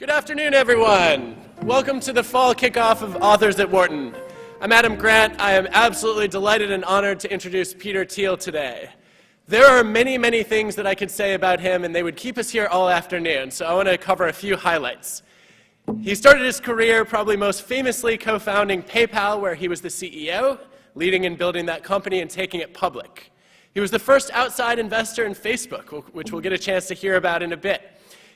Good afternoon, everyone. Welcome to the fall kickoff of Authors at Wharton. I'm Adam Grant. I am absolutely delighted and honored to introduce Peter Thiel today. There are many, many things that I could say about him, and they would keep us here all afternoon, so I want to cover a few highlights. He started his career probably most famously co-founding PayPal, where he was the CEO, leading and building that company and taking it public. He was the first outside investor in Facebook, which we'll get a chance to hear about in a bit.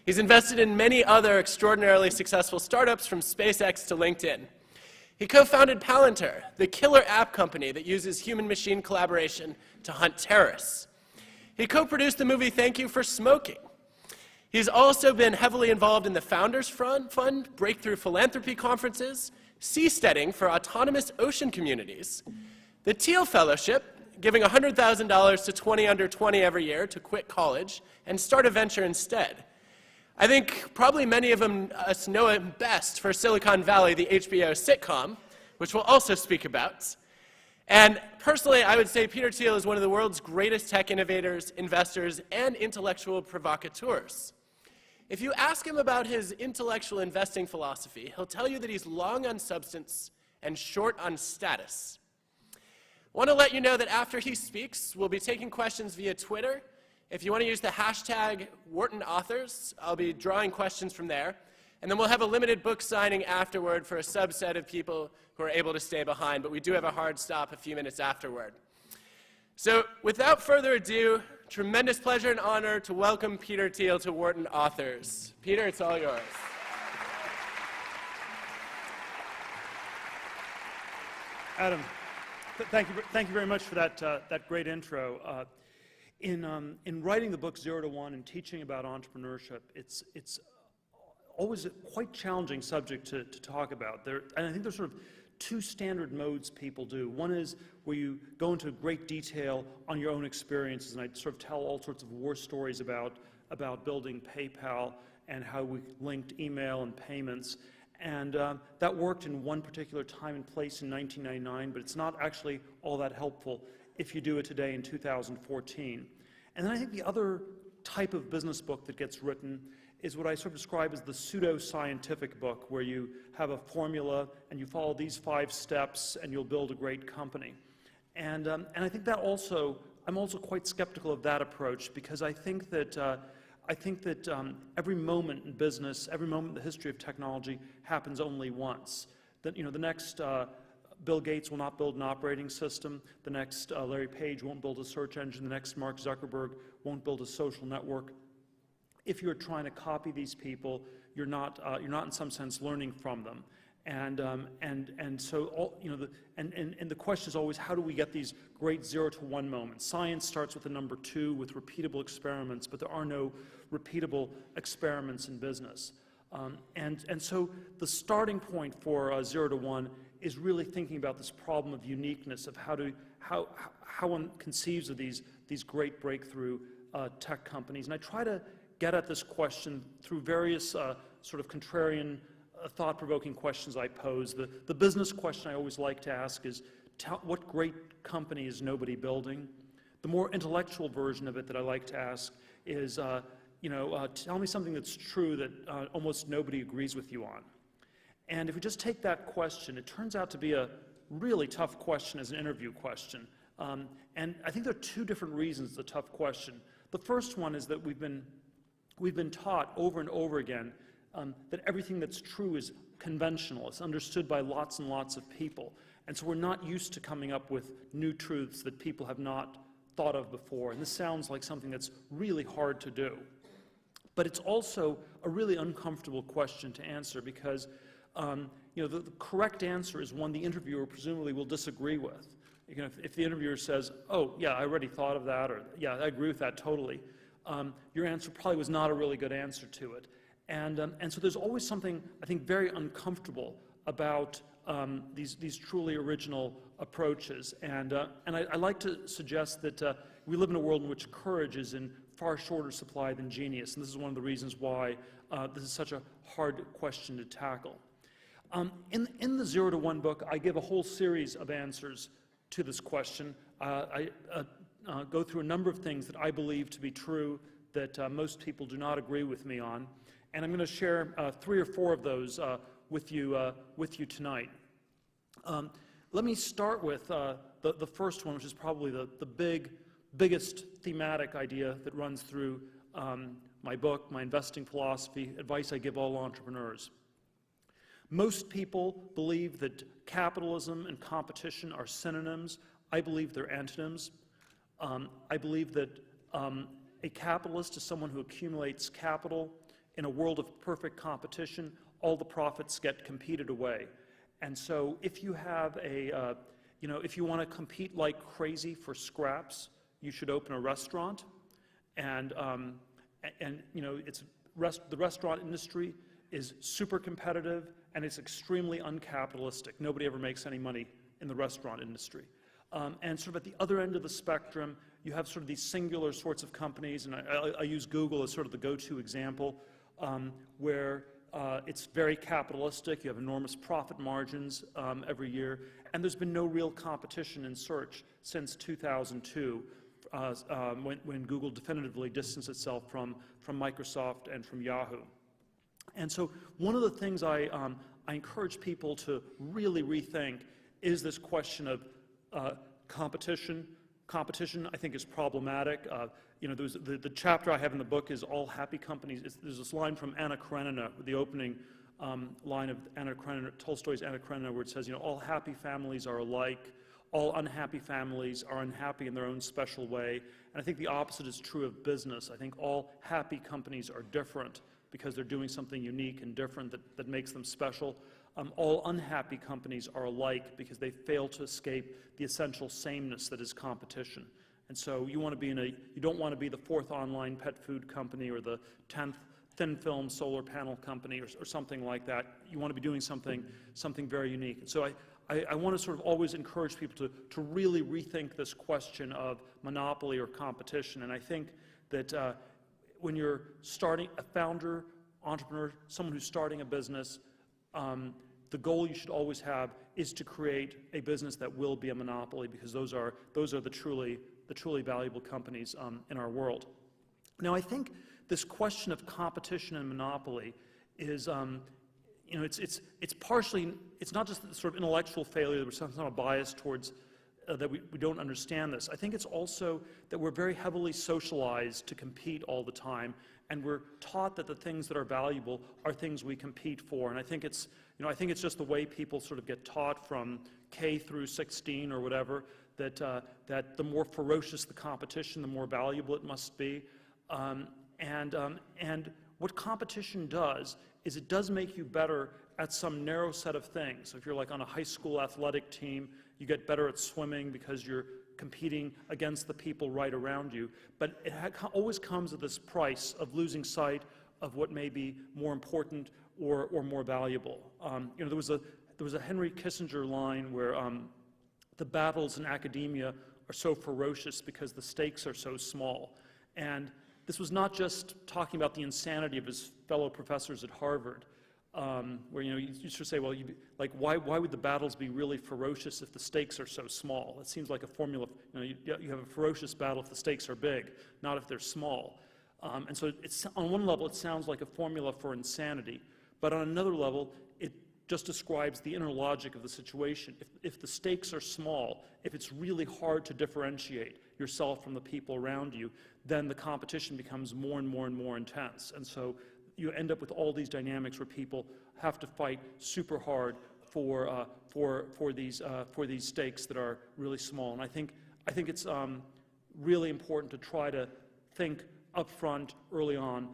He's invested in many other extraordinarily successful startups, from SpaceX to LinkedIn. He co-founded Palantir, the killer app company that uses human-machine collaboration to hunt terrorists. He co-produced the movie Thank You for Smoking. He's also been heavily involved in the Founders Fund, breakthrough philanthropy conferences, Seasteading for autonomous ocean communities, the Thiel Fellowship, giving $100,000 to 20 under 20 every year to quit college and start a venture instead. I think probably many of us know him best for Silicon Valley, the HBO sitcom, which we'll also speak about. And personally, I would say Peter Thiel is one of the world's greatest tech innovators, investors, and intellectual provocateurs. If you ask him about his intellectual investing philosophy, he'll tell you that he's long on substance and short on status. I want to let you know that after he speaks, we'll be taking questions via Twitter. If you want to use the hashtag WhartonAuthors, I'll be drawing questions from there. And then we'll have a limited book signing afterward for a subset of people who are able to stay behind, but we do have a hard stop a few minutes afterward. So without further ado, tremendous pleasure and honor to welcome Peter Thiel to Wharton Authors. Peter, it's all yours. Adam, thank you very much for that great intro. In writing the book 0 to 1 and teaching about entrepreneurship, it's always a quite challenging subject to talk about. And I think there's sort of two standard modes people do. One is where you go into great detail on your own experiences, and I sort of tell all sorts of war stories about building PayPal and how we linked email and payments. And that worked in one particular time and place in 1999, but it's not actually all that helpful if you do it today in 2014. And then I think the other type of business book that gets written is what I sort of describe as the pseudo-scientific book, where you have a formula and you follow these 5 steps and you'll build a great company. And I think that I'm also quite skeptical of that approach, because I think that every moment in business, every moment in the history of technology happens only once. That, the next Bill Gates will not build an operating system. The next Larry Page won't build a search engine. The next Mark Zuckerberg won't build a social network. If you're trying to copy these people, you're not in some sense learning from them. And so the question is always, how do we get these great 0 to 1 moments? Science starts with the number 2 with repeatable experiments, but there are no repeatable experiments in business. And so the starting point for 0 to 1 is really thinking about this problem of uniqueness, of how one conceives of these great breakthrough tech companies. And I try to get at this question through various sort of contrarian, thought-provoking questions I pose. The business question I always like to ask is, what great company is nobody building? The more intellectual version of it that I like to ask is, tell me something that's true that almost nobody agrees with you on. And if we just take that question, it turns out to be a really tough question as an interview question. And I think there are 2 different reasons it's a tough question. The first one is that we've been taught over and over again that everything that's true is conventional. It's understood by lots and lots of people. And so we're not used to coming up with new truths that people have not thought of before. And this sounds like something that's really hard to do. But it's also a really uncomfortable question to answer, because the correct answer is one the interviewer presumably will disagree with. If the interviewer says, oh, yeah, I already thought of that, or yeah, I agree with that totally, your answer probably was not a really good answer to it. And so there's always something, I think, very uncomfortable about these truly original approaches. And I like to suggest that we live in a world in which courage is in far shorter supply than genius, and this is one of the reasons why this is such a hard question to tackle. In the 0 to 1 book, I give a whole series of answers to this question. I go through a number of things that I believe to be true that most people do not agree with me on. And I'm going to share 3 or 4 of those with you tonight. Let me start with the first one, which is probably the biggest thematic idea that runs through my book, my investing philosophy, advice I give all entrepreneurs. Most people believe that capitalism and competition are synonyms. I believe they're antonyms. I believe that a capitalist is someone who accumulates capital. In a world of perfect competition, all the profits get competed away. And so if you have if you want to compete like crazy for scraps, you should open a restaurant. And the restaurant industry is super competitive, and it's extremely uncapitalistic. Nobody ever makes any money in the restaurant industry. And sort of at the other end of the spectrum, you have sort of these singular sorts of companies, and I use Google as sort of the go-to example, where it's very capitalistic. You have enormous profit margins every year, and there's been no real competition in search since 2002, when Google definitively distanced itself from Microsoft and from Yahoo. And so one of the things I encourage people to really rethink is this question of competition. Competition, I think, is problematic. The chapter I have in the book is All Happy Companies. There's this line from Anna Karenina, the opening line of Tolstoy's Anna Karenina, where it says, all happy families are alike. All unhappy families are unhappy in their own special way. And I think the opposite is true of business. I think all happy companies are different because they're doing something unique and different that makes them special. All unhappy companies are alike because they fail to escape the essential sameness that is competition. And so you don't want to be the 4th online pet food company or the 10th thin film solar panel company or something like that. You want to be doing something very unique. And so I want to sort of always encourage people to really rethink this question of monopoly or competition. And I think that when you're starting a founder, entrepreneur, someone who's starting a business, the goal you should always have is to create a business that will be a monopoly, because those are the truly valuable companies in our world. Now, I think this question of competition and monopoly is, it's partially, it's not just the sort of intellectual failure that we're somehow biased towards, that we don't understand this. I think it's also that we're very heavily socialized to compete all the time, and we're taught that the things that are valuable are things we compete for. And I think it's just the way people sort of get taught from K through 16 or whatever, that the more ferocious the competition, the more valuable it must be. And what competition does is it does make you better at some narrow set of things. So if you're like on a high school athletic team, you get better at swimming because you're competing against the people right around you. But it always comes at this price of losing sight of what may be more important or more valuable. There was a Henry Kissinger line where the battles in academia are so ferocious because the stakes are so small. And this was not just talking about the insanity of his fellow professors at Harvard, where you should say, well, why would the battles be really ferocious if the stakes are so small? It seems like a formula. You have a ferocious battle if the stakes are big, not if they're small. And so on one level, it sounds like a formula for insanity, but on another level, it just describes the inner logic of the situation. If the stakes are small, if it's really hard to differentiate yourself from the people around you, then the competition becomes more and more and more intense. And so you end up with all these dynamics where people have to fight super hard for these stakes that are really small. And I think it's really important to try to think up front, early on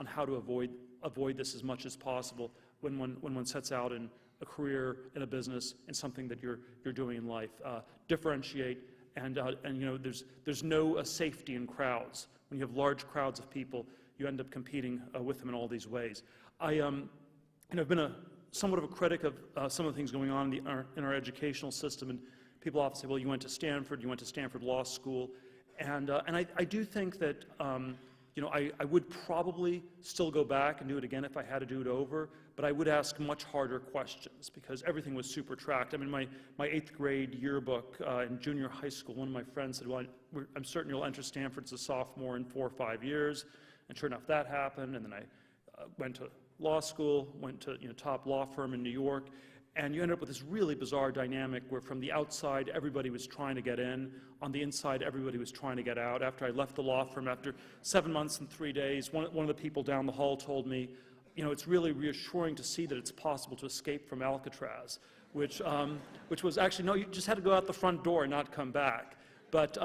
how to avoid this as much as possible when one sets out in a career, in a business, in something that you're doing in life. Differentiate, and there's no safety in crowds. When you have large crowds of people, you end up competing with them in all these ways. I've been somewhat of a critic of some of the things going on in our educational system, and people often say, well, you went to Stanford Law School, and I do think that I would probably still go back and do it again if I had to do it over, but I would ask much harder questions because everything was super tracked. I mean, my 8th grade yearbook in junior high school, one of my friends said, well, I'm certain you'll enter Stanford as a sophomore in 4 or 5 years. And sure enough, that happened. And then went to law school, went to top law firm in New York, and you ended up with this really bizarre dynamic where from the outside everybody was trying to get in, on the inside everybody was trying to get out. After I left the law firm, after 7 months and 3 days, one of the people down the hall told me, it's really reassuring to see that it's possible to escape from Alcatraz, which was actually, no, you just had to go out the front door and not come back. But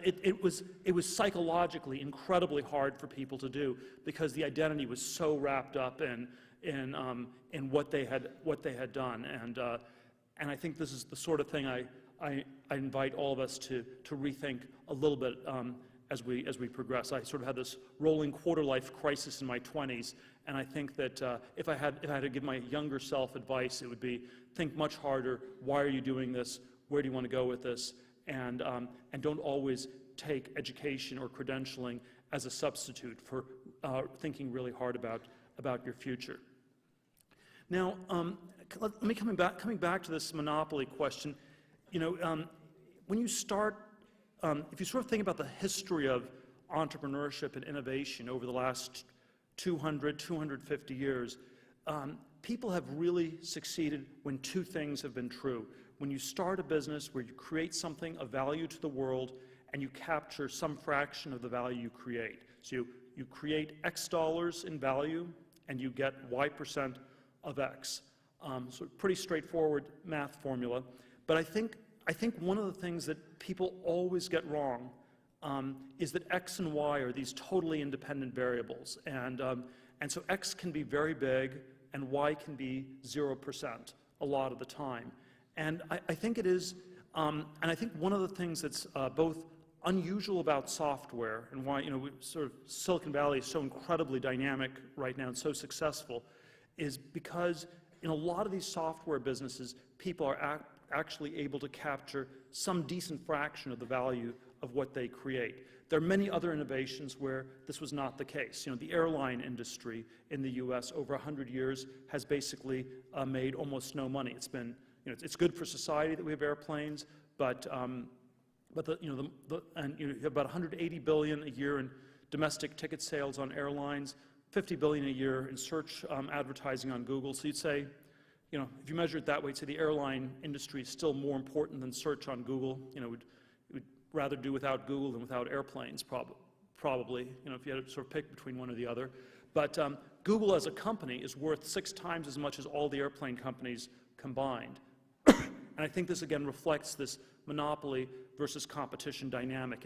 it was psychologically incredibly hard for people to do because the identity was so wrapped up in what they had done, and I think this is the sort of thing I invite all of us to rethink a little bit as we progress. I sort of had this rolling quarter-life crisis in my 20s, and I think that if I had to give my younger self advice, it would be think much harder. Why are you doing this? Where do you want to go with this? And don't always take education or credentialing as a substitute for thinking really hard about your future. Now, let me coming back to this monopoly question. When you start, if you sort of think about the history of entrepreneurship and innovation over the last 250 years, people have really succeeded when two things have been true. When you start a business where you create something of value to the world and you capture some fraction of the value you create. So you create X dollars in value and you get Y% of X. So pretty straightforward math formula. But I think one of the things that people always get wrong is that X and Y are these totally independent variables. And so X can be very big and Y can be 0% a lot of the time. And I think it is, and I think one of the things that's both unusual about software and why sort of Silicon Valley is so incredibly dynamic right now and so successful is because in a lot of these software businesses, people are actually able to capture some decent fraction of the value of what they create. There are many other innovations where this was not the case. The airline industry in the U.S. over 100 years has basically made almost no money. It's been, it's good for society that we have airplanes, but you have about 180 billion a year in domestic ticket sales on airlines, 50 billion a year in search advertising on Google. So you'd say, if you measure it that way, say the airline industry is still more important than search on Google. We'd rather do without Google than without airplanes, probably. If you had to sort of pick between one or the other. But Google as a company is worth 6 times as much as all the airplane companies combined. And I think this again reflects this monopoly versus competition dynamic.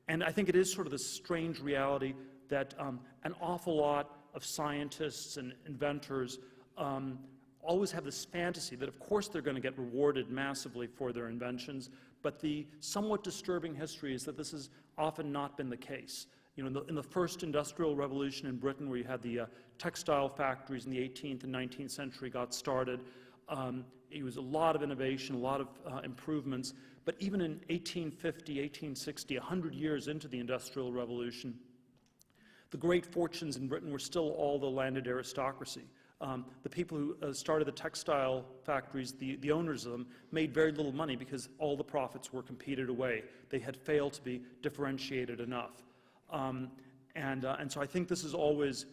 And I think it is sort of this strange reality that an awful lot of scientists and inventors always have this fantasy that of course they're going to get rewarded massively for their inventions, but the somewhat disturbing history is that this has often not been the case. In the first industrial revolution in Britain, where you had the textile factories in the 18th and 19th century got started, it was a lot of innovation, a lot of improvements, but even in 1850, 1860, 100 years into the Industrial Revolution, the great fortunes in Britain were still all the landed aristocracy. The people who started the textile factories, the owners of them, made very little money because all the profits were competed away. They had failed to be differentiated enough. And so I think this is always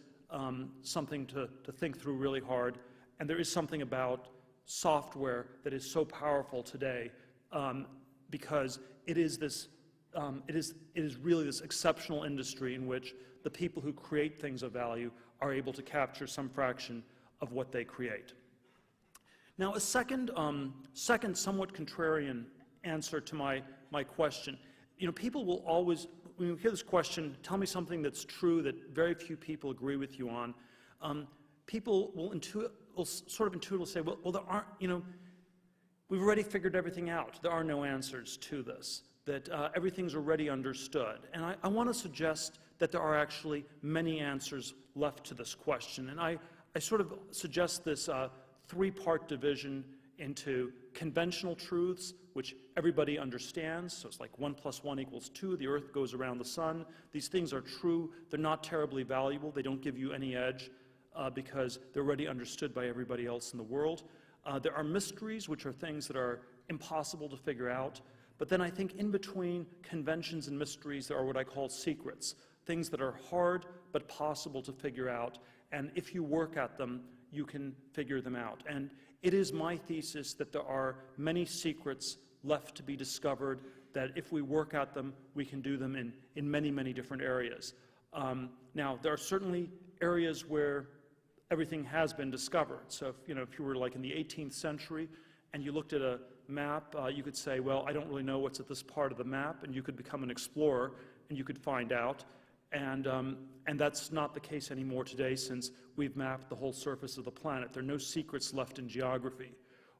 something to think through really hard. And there is something about software that is so powerful today because it is really this exceptional industry in which the people who create things of value are able to capture some fraction of what they create. Now, a second somewhat contrarian answer to my question. People will always, when you hear this question, tell me something that's true that very few people agree with you on. People will sort of intuitively say, well, there aren't, we've already figured everything out. There are no answers to this, that everything's already understood. And I want to suggest that there are actually many answers left to this question. And I sort of suggest this 3-part division into conventional truths, which everybody understands. So it's like 1 + 1 = 2. The Earth goes around the sun. These things are true. They're not terribly valuable. They don't give you any edge because they're already understood by everybody else in the world. There are mysteries, which are things that are impossible to figure out. But then I think in between conventions and mysteries, there are what I call secrets. things that are hard but possible to figure out, and if you work at them, you can figure them out. And it is my thesis that there are many secrets left to be discovered, that if we work at them, we can do them in many, many different areas. Now, there are certainly areas where everything has been discovered. So if you were like in the 18th century and you looked at a map, you could say, well, I don't really know what's at this part of the map, and you could become an explorer and you could find out. And that's not the case anymore today, since we've mapped the whole surface of the planet. There are no secrets left in geography.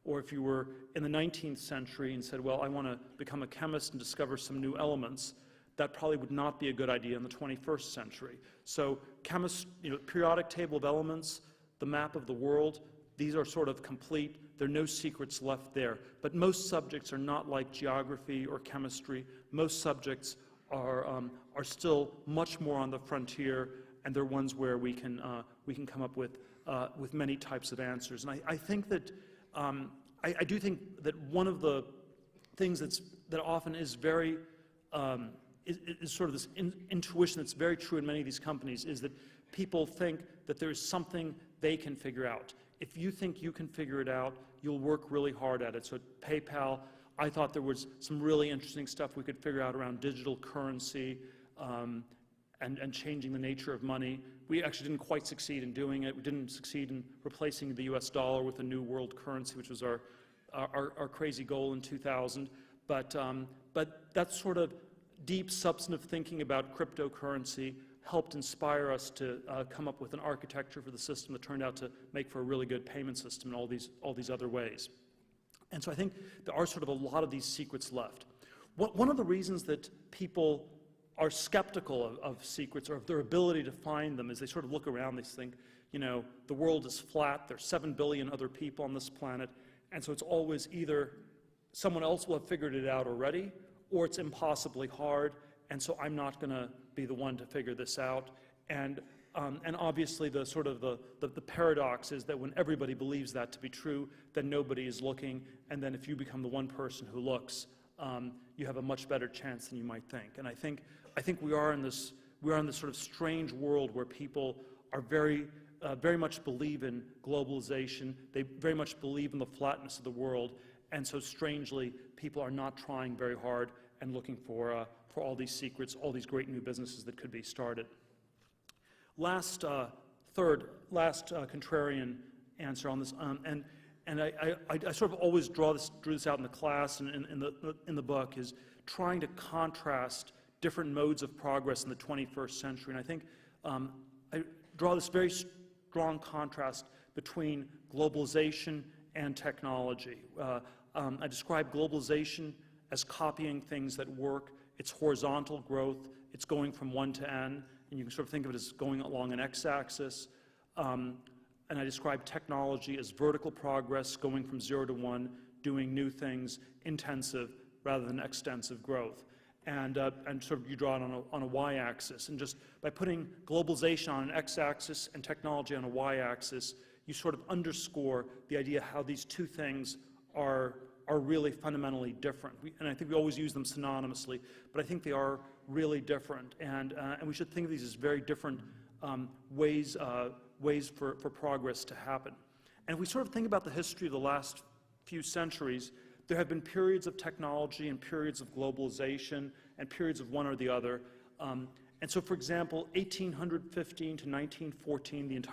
Or if you were in the 19th century and said, well, I want to become a chemist and discover some new elements, that probably would not be a good idea in the 21st century. So periodic table of elements, the map of the world, these are sort of complete. There are no secrets left there. But most subjects are not like geography or chemistry. Most subjects are still much more on the frontier, and they're ones where we can come up with many types of answers. And I think that I do think that one of the things that often is very is sort of this intuition that's very true in many of these companies, is that people think that there is something they can figure out. If you think you can figure it out, you'll work really hard at it. So at PayPal, I thought there was some really interesting stuff we could figure out around digital currency and changing the nature of money. We actually didn't quite succeed in doing it. We didn't succeed in replacing the US dollar with a new world currency, which was our crazy goal in 2000. But that sort of deep substantive thinking about cryptocurrency helped inspire us to come up with an architecture for the system that turned out to make for a really good payment system in all these other ways. And so I think there are sort of a lot of these secrets left. One of the reasons that people are skeptical of secrets or of their ability to find them is they sort of look around, they think, the world is flat, there's 7 billion other people on this planet, and so it's always either someone else will have figured it out already, or it's impossibly hard, and so I'm not going to be the one to figure this out. And obviously the sort of the paradox is that when everybody believes that to be true, then nobody is looking, and then if you become the one person who looks, you have a much better chance than you might think. And I think we are in this sort of strange world where people are very much believe in globalization. They very much believe in the flatness of the world, and so strangely, people are not trying very hard and looking for all these secrets, all these great new businesses that could be started. Last contrarian answer on this, and I sort of always drew this out in the class and in the book, is trying to contrast different modes of progress in the 21st century. And I think I draw this very strong contrast between globalization and technology. I describe globalization as copying things that work. It's horizontal growth. It's going from 1 to n, and you can sort of think of it as going along an x-axis. And I describe technology as vertical progress, going from 0 to 1, doing new things, intensive rather than extensive growth. And sort of you draw it on a y-axis. And just by putting globalization on an x-axis and technology on a y-axis, you sort of underscore the idea how these two things are really fundamentally different. And I think we always use them synonymously, but I think they are really different. And we should think of these as very different ways for progress to happen. And if we sort of think about the history of the last few centuries, there have been periods of technology and periods of globalization and periods of one or the other. And so, for example, 1815 to 1914,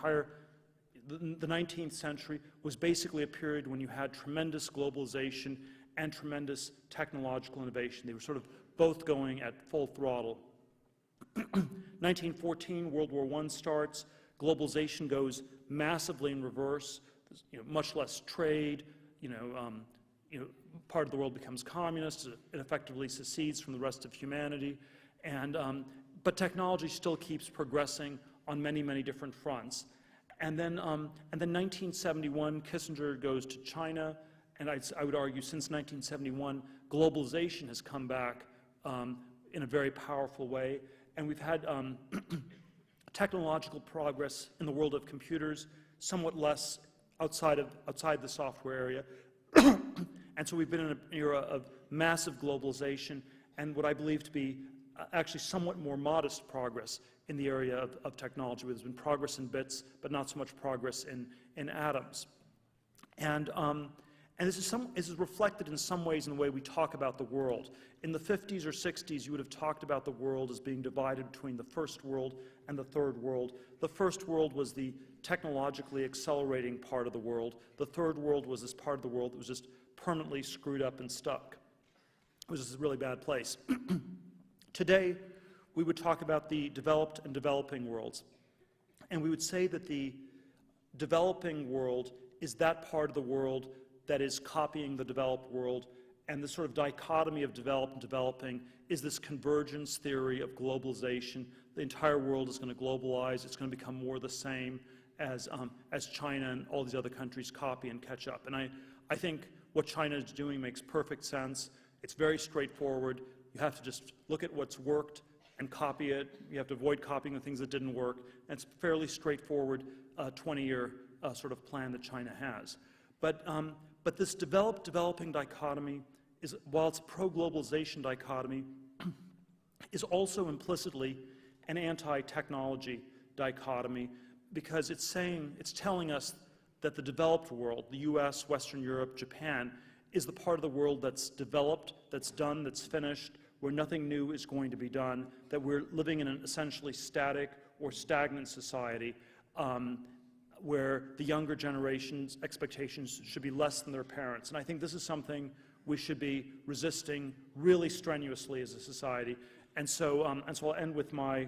the 19th century was basically a period when you had tremendous globalization and tremendous technological innovation. They were sort of both going at full throttle. 1914, World War I starts. Globalization goes massively in reverse. There's, much less trade. Part of the world becomes communist. It effectively secedes from the rest of humanity. But technology still keeps progressing on many, many different fronts. And then 1971, Kissinger goes to China, and I would argue since 1971, globalization has come back in a very powerful way. And we've had technological progress in the world of computers, somewhat less outside the software area. And so we've been in an era of massive globalization and what I believe to be actually somewhat more modest progress in the area of technology, where there's been progress in bits, but not so much progress in atoms. And this is reflected in some ways in the way we talk about the world. In the 50s or 60s, you would have talked about the world as being divided between the first world and the third world. The first world was the technologically accelerating part of the world. The third world was this part of the world that was just permanently screwed up and stuck. It was just a really bad place. Today, we would talk about the developed and developing worlds. And we would say that the developing world is that part of the world that is copying the developed world, and the sort of dichotomy of developed and developing is this convergence theory of globalization. The entire world is going to globalize. It's going to become more the same as China and all these other countries copy and catch up. And I think what China is doing makes perfect sense. It's very straightforward. You have to just look at what's worked and copy it. You have to avoid copying the things that didn't work. And it's a fairly straightforward 20-year sort of plan that China has. But this developing dichotomy, while it's a pro-globalization dichotomy, is also implicitly an anti-technology dichotomy, because it's telling us that the developed world, the US, Western Europe, Japan, is the part of the world that's developed, that's done, that's finished, where nothing new is going to be done, that we're living in an essentially static or stagnant society, where the younger generation's expectations should be less than their parents. And I think this is something we should be resisting really strenuously as a society. And so I'll end with my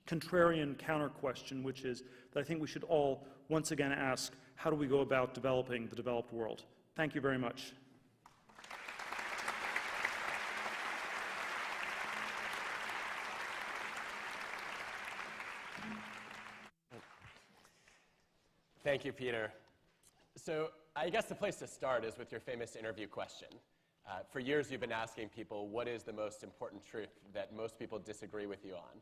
contrarian counter question, which is that I think we should all once again ask, how do we go about developing the developed world? Thank you very much. Thank you, Peter. So I guess the place to start is with your famous interview question. For years, you've been asking people, what is the most important truth that most people disagree with you on?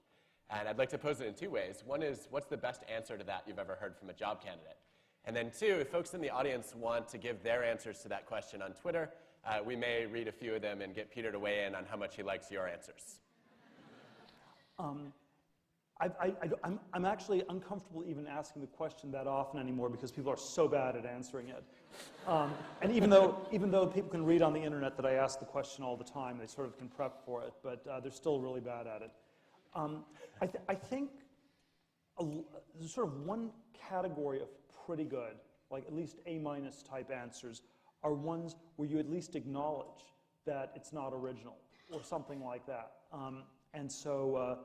And I'd like to pose it in two ways. One is, what's the best answer to that you've ever heard from a job candidate? And then two, if folks in the audience want to give their answers to that question on Twitter, we may read a few of them and get Peter to weigh in on how much he likes your answers. I'm actually uncomfortable even asking the question that often anymore, because people are so bad at answering it. And even though people can read on the internet that I ask the question all the time, they sort of can prep for it, but they're still really bad at it. I think there's sort of one category of pretty good, like at least A- type answers, are ones where you at least acknowledge that it's not original or something like that. So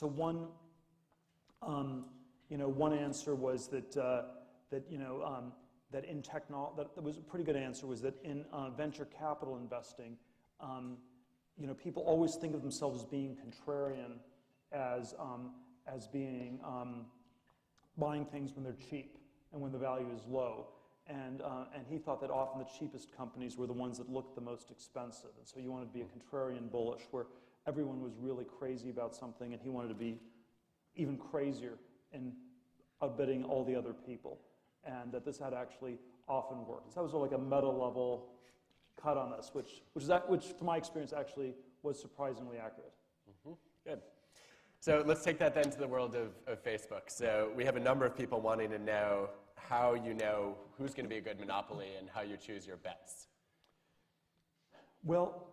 one answer was that that was a pretty good answer, was that in venture capital investing, people always think of themselves as being contrarian, as being buying things when they're cheap and when the value is low. And he thought that often the cheapest companies were the ones that looked the most expensive. And so you wanted to be a contrarian bullish, where everyone was really crazy about something, and he wanted to be even crazier in outbidding all the other people. And that this had actually often worked. So that was like a meta-level cut on this, which from my experience actually was surprisingly accurate. Mm-hmm. Good. So let's take that then to the world of Facebook. So we have a number of people wanting to know how you know who's going to be a good monopoly and how you choose your bets. Well,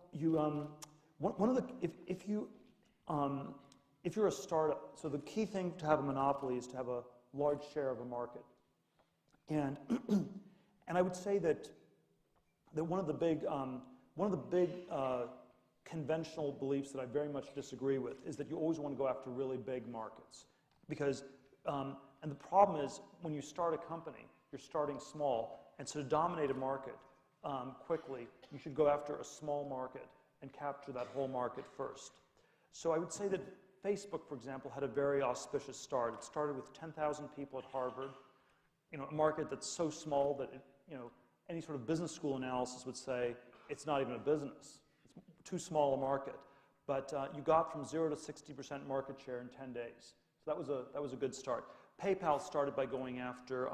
if you're a startup, so the key thing to have a monopoly is to have a large share of a market. And I would say that one of the big conventional beliefs that I very much disagree with is that you always want to go after really big markets, because and the problem is when you start a company, you're starting small, and so to dominate a market quickly, you should go after a small market and capture that whole market first. So I would say that Facebook, for example, had a very auspicious start. It started with 10,000 people at Harvard, a market that's so small that any sort of business school analysis would say it's not even a business. It's too small a market. But you got from 0 to 60% market share in 10 days. So that was a good start. PayPal started by going after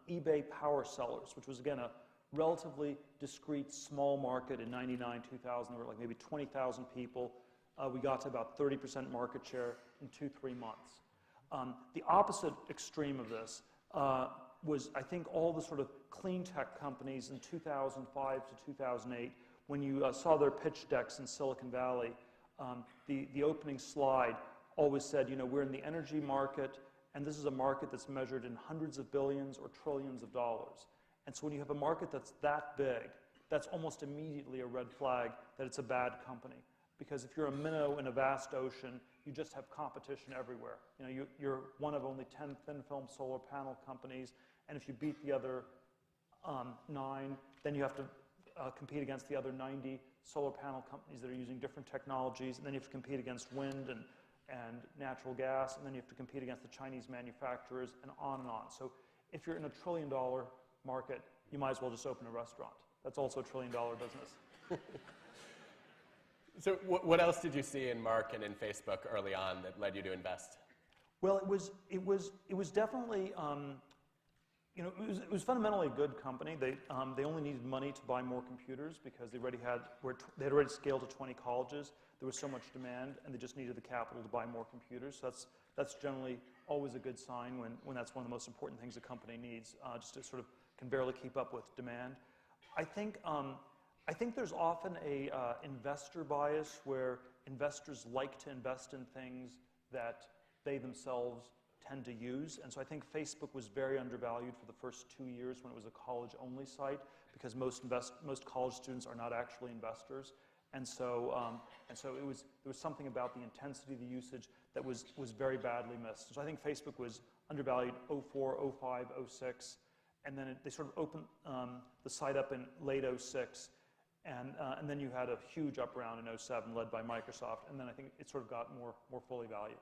eBay power sellers, which was, again, a relatively discrete small market in 99, 2000. There were like maybe 20,000 people. We got to about 30% market share in 2-3 months. The opposite extreme of this was, I think, all the sort of clean tech companies in 2005 to 2008. When you saw their pitch decks in Silicon Valley, the opening slide always said, you know, we're in the energy market, and this is a market that's measured in hundreds of billions or trillions of dollars. And so when you have a market that's that big, that's almost immediately a red flag that it's a bad company. Because if you're a minnow in a vast ocean, you just have competition everywhere. You know, you're one of only 10 thin film solar panel companies, and if you beat the other 9, then you have to compete against the other 90 solar panel companies that are using different technologies, and then you have to compete against wind and natural gas, and then you have to compete against the Chinese manufacturers, and on and on. So if you're in a $1 trillion market, you might as well just open a restaurant. That's also a $1 trillion business. So what else did you see in Mark and in Facebook early on that led you to invest? Well, it was definitely, you know, it was fundamentally a good company. They only needed money to buy more computers because they had already scaled to 20 colleges. There was so much demand, and they just needed the capital to buy more computers. So that's generally always a good sign when that's one of the most important things a company needs, just to sort of can barely keep up with demand. I think there's often a investor bias where investors like to invest in things that they themselves tend to use. And so I think Facebook was very undervalued for the first 2 years when it was a college-only site, because most college students are not actually investors. And so there was something about the intensity of the usage that was very badly missed. So I think Facebook was undervalued 04, 05, 06, and then they sort of opened the site up in late 06. And then you had a huge up round in 07 led by Microsoft, and then I think it sort of got more fully valued.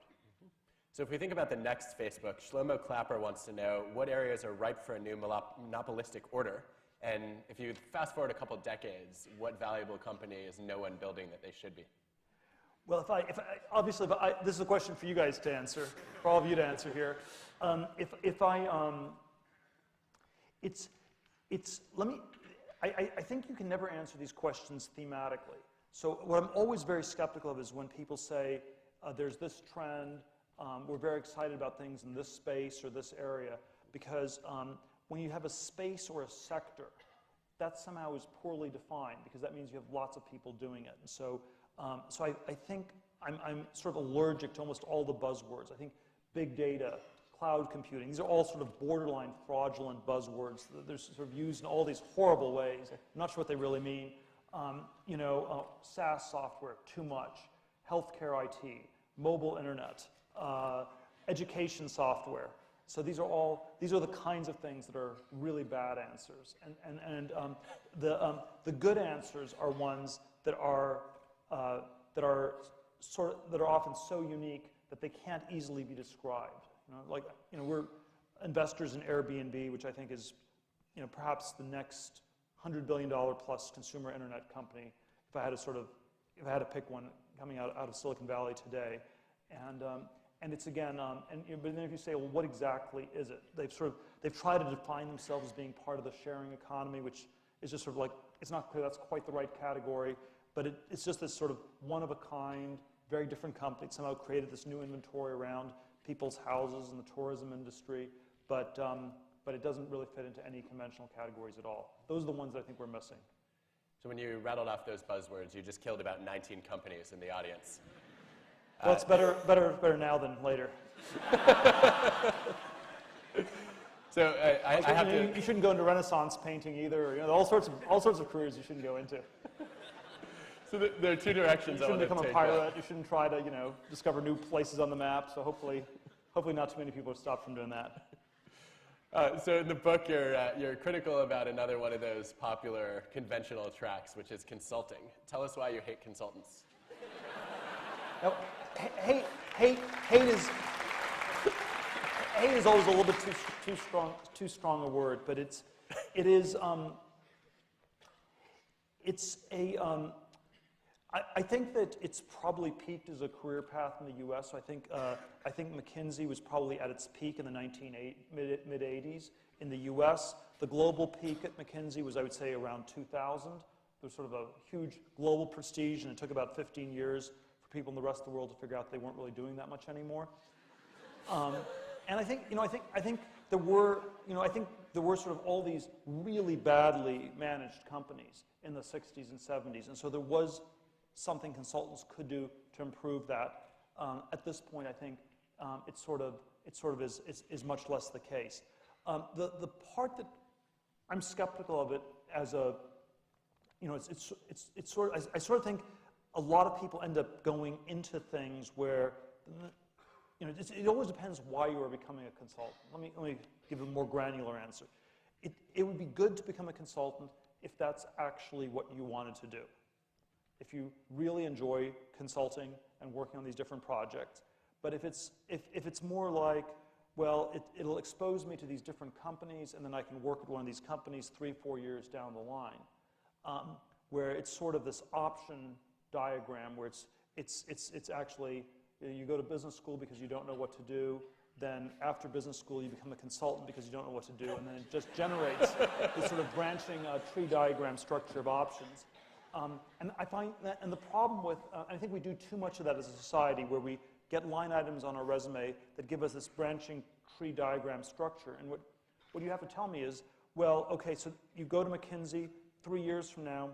So if we think about the next Facebook, Shlomo Clapper wants to know what areas are ripe for a new monopolistic order, and if you fast forward a couple decades, what valuable company is no one building that they should be? Well, obviously, this is a question for you guys to answer, for all of you to answer here. I think you can never answer these questions thematically. So what I'm always very skeptical of is when people say, there's this trend, we're very excited about things in this space or this area, because when you have a space or a sector, that somehow is poorly defined, because that means you have lots of people doing it. And so I think I'm sort of allergic to almost all the buzzwords. I think big data, cloud computing, these are all sort of borderline fraudulent buzzwords. They're sort of used in all these horrible ways. I'm not sure what they really mean. SaaS software, too much. Healthcare IT, mobile internet, education software. So these are the kinds of things that are really bad answers. And the good answers are ones that are often so unique that they can't easily be described. We're investors in Airbnb, which I think is, perhaps the next $100 billion plus consumer internet company. If I had to pick one coming out of Silicon Valley today, and it's again, but then if you say, well, what exactly is it? They've tried to define themselves as being part of the sharing economy, which is just sort of like, it's not clear that's quite the right category, but it's just this sort of one of a kind, very different company. It somehow created this new inventory around people's houses in the tourism industry, but it doesn't really fit into any conventional categories at all. Those are the ones that I think we're missing. So when you rattled off those buzzwords, you just killed about 19 companies in the audience. Well, it's better now than later. So you shouldn't go into Renaissance painting either. All sorts of careers you shouldn't go into. So there are two directions. You shouldn't become a pirate. You shouldn't try to discover new places on the map. So hopefully not too many people are stopped from doing that. So in the book, you're critical about another one of those popular conventional tracks, which is consulting. Tell us why you hate consultants. Now, hate is always a little bit too strong a word, but I think that it's probably peaked as a career path in the U.S. So I think McKinsey was probably at its peak in the mid-'80s. In the U.S., the global peak at McKinsey was, I would say, around 2000. There was sort of a huge global prestige, and it took about 15 years for people in the rest of the world to figure out they weren't really doing that much anymore. And I think there were sort of all these really badly managed companies in the 60s and 70s, and so there was something consultants could do to improve that. At this point, I think it sort of is much less the case. The part that I'm skeptical of it as a, it's sort of, I sort of think a lot of people end up going into things where, it always depends why you are becoming a consultant. Let me give a more granular answer. It would be good to become a consultant if that's actually what you wanted to do. If you really enjoy consulting and working on these different projects. But if it's more like, well, it'll expose me to these different companies, and then I can work at one of these companies 3-4 years down the line, where it's sort of this option diagram where it's actually, you go to business school because you don't know what to do. Then after business school, you become a consultant because you don't know what to do, and then it just generates this sort of branching tree diagram structure of options. And I find that, and the problem with, I think we do too much of that as a society, where we get line items on our resume that give us this branching tree diagram structure. And what you have to tell me is, well, okay, so you go to McKinsey, 3 years from now,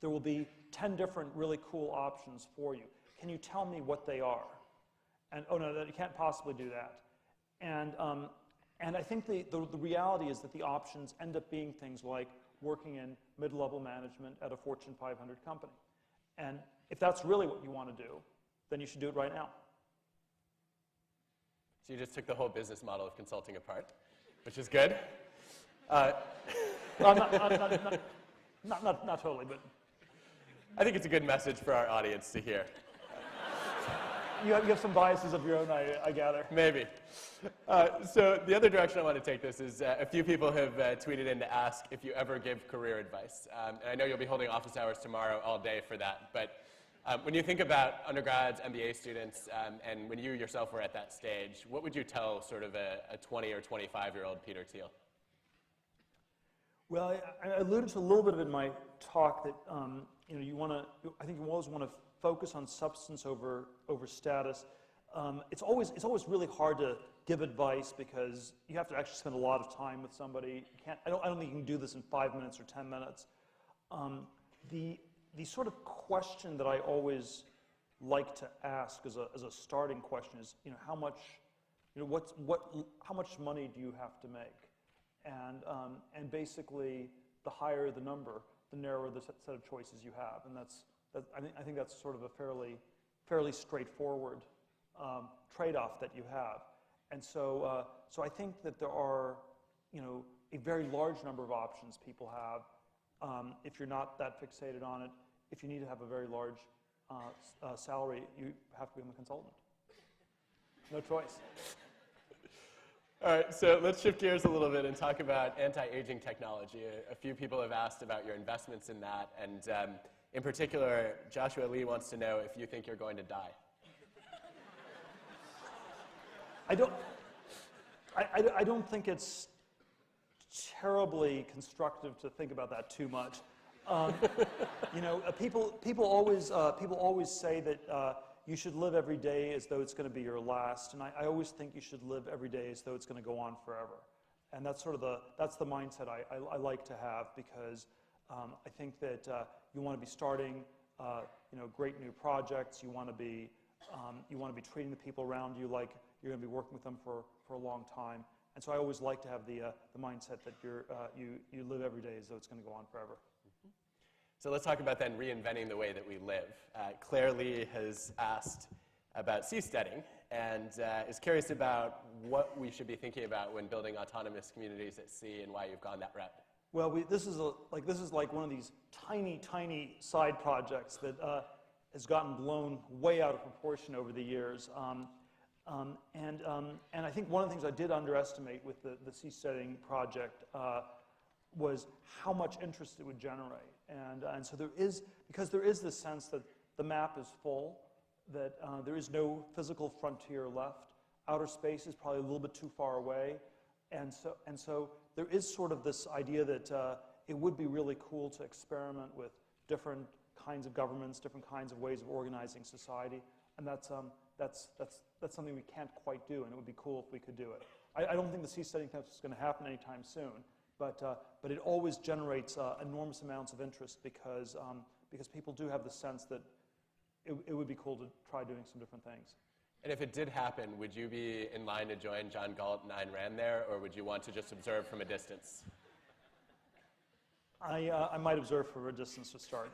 there will be 10 different really cool options for you. Can you tell me what they are? And, oh no, you can't possibly do that. And I think the reality is that the options end up being things like working in mid-level management at a Fortune 500 company. And if that's really what you want to do, then you should do it right now. So you just took the whole business model of consulting apart, which is good. Well, not totally, but I think it's a good message for our audience to hear. You have some biases of your own, I gather. Maybe. So the other direction I want to take this is a few people have tweeted in to ask if you ever give career advice. And I know you'll be holding office hours tomorrow all day for that. But when you think about undergrads, MBA students, and when you yourself were at that stage, what would you tell sort of a 20 or 25-year-old Peter Thiel? Well, I alluded to a little bit of it in my talk that I think you always want to focus on substance over status. It's always really hard to give advice because you have to actually spend a lot of time with somebody. I don't think you can do this in 5 minutes or 10 minutes. The sort of question that I always like to ask as a starting question is, how much money do you have to make? And basically, the higher the number, the narrower the set of choices you have, and I think that's sort of a fairly straightforward trade-off that you have. And so I think that there are, a very large number of options people have. If you're not that fixated on it, if you need to have a very large salary, you have to become a consultant. No choice. All right, so let's shift gears a little bit and talk about anti-aging technology. A few people have asked about your investments in that, and in particular, Joshua Lee wants to know if you think you're going to die. I don't think it's terribly constructive to think about that too much. People always say that you should live every day as though it's going to be your last, and I always think you should live every day as though it's going to go on forever. And that's sort of the mindset I like to have, because I think that you want to be starting great new projects. You want to be treating the people around you like you're going to be working with them for a long time. And so I always like to have the mindset that you live every day as though it's going to go on forever. Mm-hmm. So let's talk about then reinventing the way that we live. Claire Lee has asked about seasteading and is curious about what we should be thinking about when building autonomous communities at sea and why you've gone that route. Well, this is like one of these tiny side projects that has gotten blown way out of proportion over the years. And I think one of the things I did underestimate with the seasteading project was how much interest it would generate. And so there is this sense that the map is full, that there is no physical frontier left. Outer space is probably a little bit too far away. And so there is sort of this idea that it would be really cool to experiment with different kinds of governments, different kinds of ways of organizing society. And that's something we can't quite do, and it would be cool if we could do it. I don't think the seasteading test is going to happen anytime soon, but it always generates enormous amounts of interest because people do have the sense that it would be cool to try doing some different things. And if it did happen, would you be in line to join John Galt and Ayn Rand there, or would you want to just observe from a distance? I might observe from a distance to start.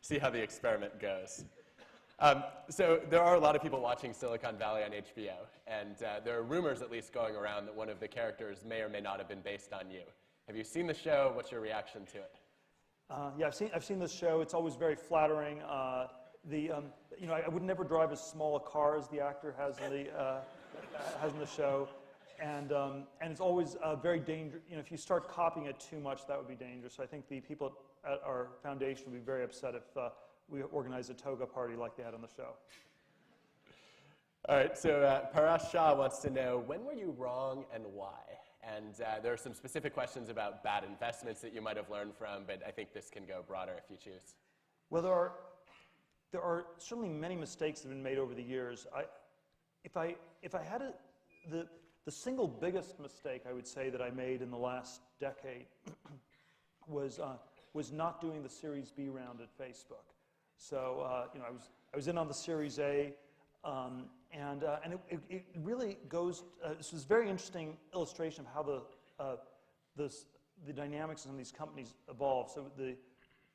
See how the experiment goes. So there are a lot of people watching Silicon Valley on HBO, and there are rumors at least going around that one of the characters may or may not have been based on you. Have you seen the show? What's your reaction to it? Yeah, I've seen this show. It's always very flattering. I would never drive as small a car as the actor has in the show, and it's always very dangerous. If you start copying it too much, that would be dangerous. So I think the people at our foundation would be very upset if we organized a toga party like they had on the show. All right, so Parash Shah wants to know, when were you wrong and why? And there are some specific questions about bad investments that you might have learned from, but I think this can go broader if you choose. Well, there are certainly many mistakes that have been made over the years. If I had the single biggest mistake I would say that I made in the last decade was not doing the Series B round at Facebook. So I was in on the Series A, and it really goes. This was a very interesting illustration of how the dynamics in these companies evolve. So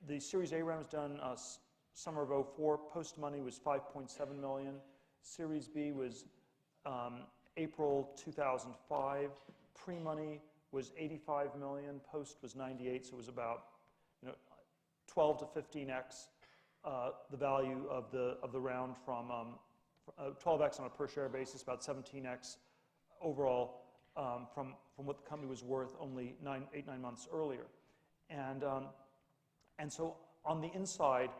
the Series A round was done summer of 2004. Post money was $5.7 million. Series B was April 2005. Pre-money was $85 million. Post was 98. So it was about 12 to 15x the value of the round from 12x on a per share basis, about 17x overall from what the company was worth only 8-9 months earlier, and so on the inside,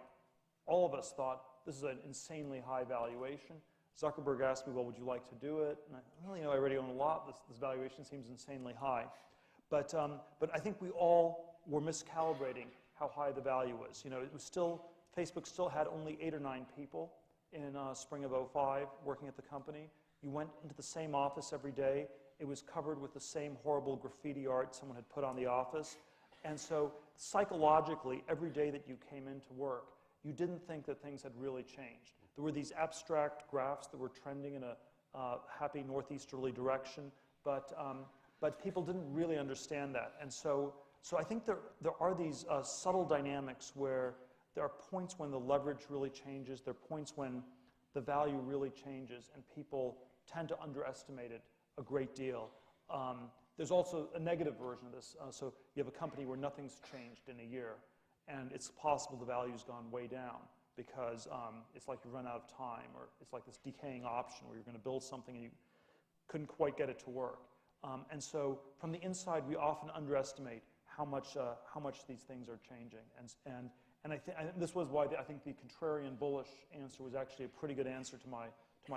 all of us thought this is an insanely high valuation. Zuckerberg asked me, "Well, would you like to do it?" And I already own a lot. This valuation seems insanely high, but I think we all were miscalibrating how high the value was. It was still. Facebook still had only 8 or 9 people in spring of 2005 working at the company. You went into the same office every day. It was covered with the same horrible graffiti art someone had put on the office. And so psychologically, every day that you came into work, you didn't think that things had really changed. There were these abstract graphs that were trending in a happy northeasterly direction, but people didn't really understand that. And so I think there are these subtle dynamics where there are points when the leverage really changes. There are points when the value really changes, and people tend to underestimate it a great deal. There's also a negative version of this. So you have a company where nothing's changed in a year, and it's possible the value's gone way down because it's like you run out of time, or it's like this decaying option where you're going to build something and you couldn't quite get it to work. And so from the inside, we often underestimate how much these things are changing. And I think this was why I think the contrarian bullish answer was actually a pretty good answer to my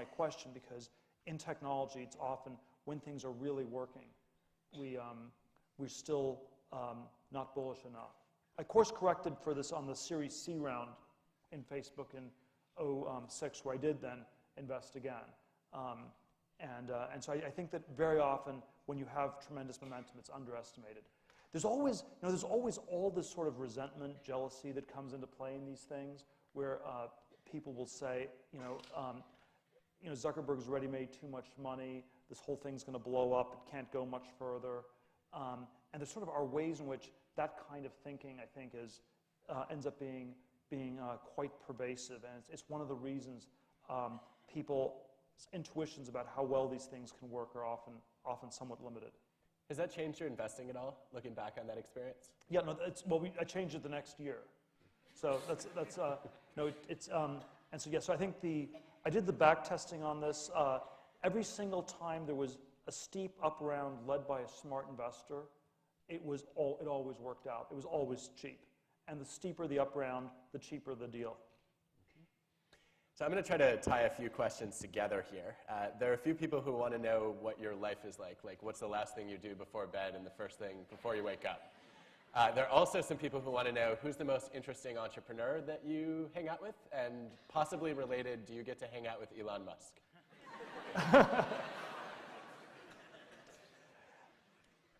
question, because in technology, it's often when things are really working, we're still not bullish enough. I course corrected for this on the Series C round in Facebook in 2006, where I did then invest again. And so I think that very often when you have tremendous momentum, it's underestimated. There's always all this sort of resentment, jealousy that comes into play in these things, where people will say, Zuckerberg's already made too much money. This whole thing's going to blow up. It can't go much further. And there sort of are ways in which that kind of thinking, I think, ends up being quite pervasive, and it's one of the reasons people's intuitions about how well these things can work are often somewhat limited. Has that changed your investing at all, looking back on that experience? Yeah, no. I changed it the next year, so and so yeah. So I think I did the back testing on this. Every single time there was a steep up round led by a smart investor, it always worked out. It was always cheap, and the steeper the up round, the cheaper the deal. So I'm going to try to tie a few questions together here. There are a few people who want to know what your life is like what's the last thing you do before bed and the first thing before you wake up. There are also some people who want to know who's the most interesting entrepreneur that you hang out with, and possibly related, do you get to hang out with Elon Musk?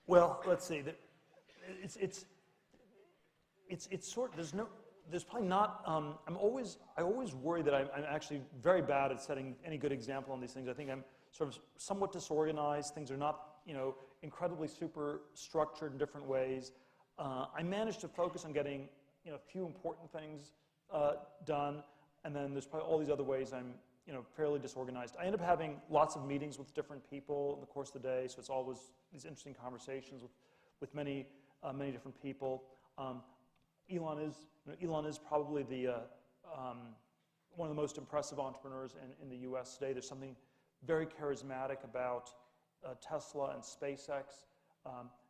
Well, let's see. There's probably not. I always worry that I'm actually very bad at setting any good example on these things. I think I'm sort of somewhat disorganized. Things are not, incredibly super structured in different ways. I managed to focus on getting, a few important things done, and then there's probably all these other ways I'm, fairly disorganized. I end up having lots of meetings with different people in the course of the day, so it's always these interesting conversations with many different people. Elon is probably one of the most impressive entrepreneurs in the U.S. today. There's something very charismatic about Tesla and SpaceX.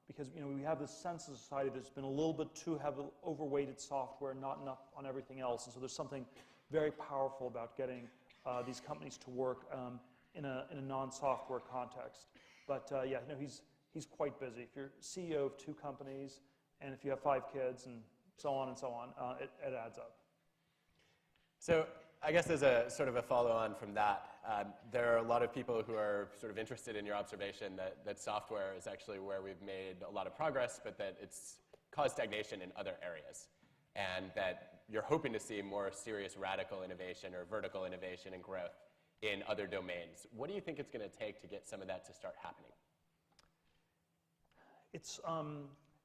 Because we have this sense of society that's been a little bit too heavily overweighted software, not enough on everything else. And so there's something very powerful about getting these companies to work in a non-software context. But he's quite busy. If you're CEO of 2 companies, and if you have 5 kids, and so on, it adds up. So I guess as a sort of a follow-on from that, there are a lot of people who are sort of interested in your observation that software is actually where we've made a lot of progress, but that it's caused stagnation in other areas, and that you're hoping to see more serious radical innovation or vertical innovation and growth in other domains. What do you think it's going to take to get some of that to start happening? It's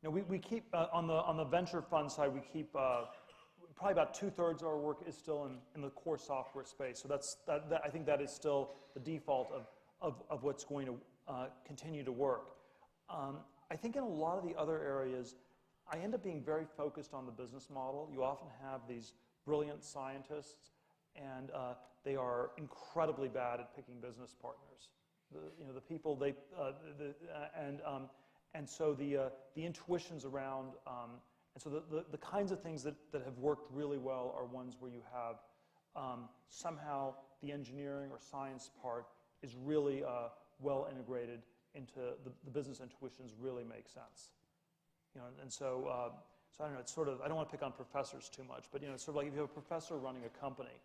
we keep on the venture fund side, we keep probably about 2/3 of our work is still in the core software space. So I think that is still the default of what's going to continue to work. I think in a lot of the other areas, I end up being very focused on the business model. You often have these brilliant scientists, and they are incredibly bad at picking business partners. The people and so the intuitions around. And so the kinds of things that have worked really well are ones where you have somehow the engineering or science part is really well integrated into the business intuitions really make sense. So I don't know, it's sort of, I don't want to pick on professors too much, but it's sort of like if you have a professor running a company,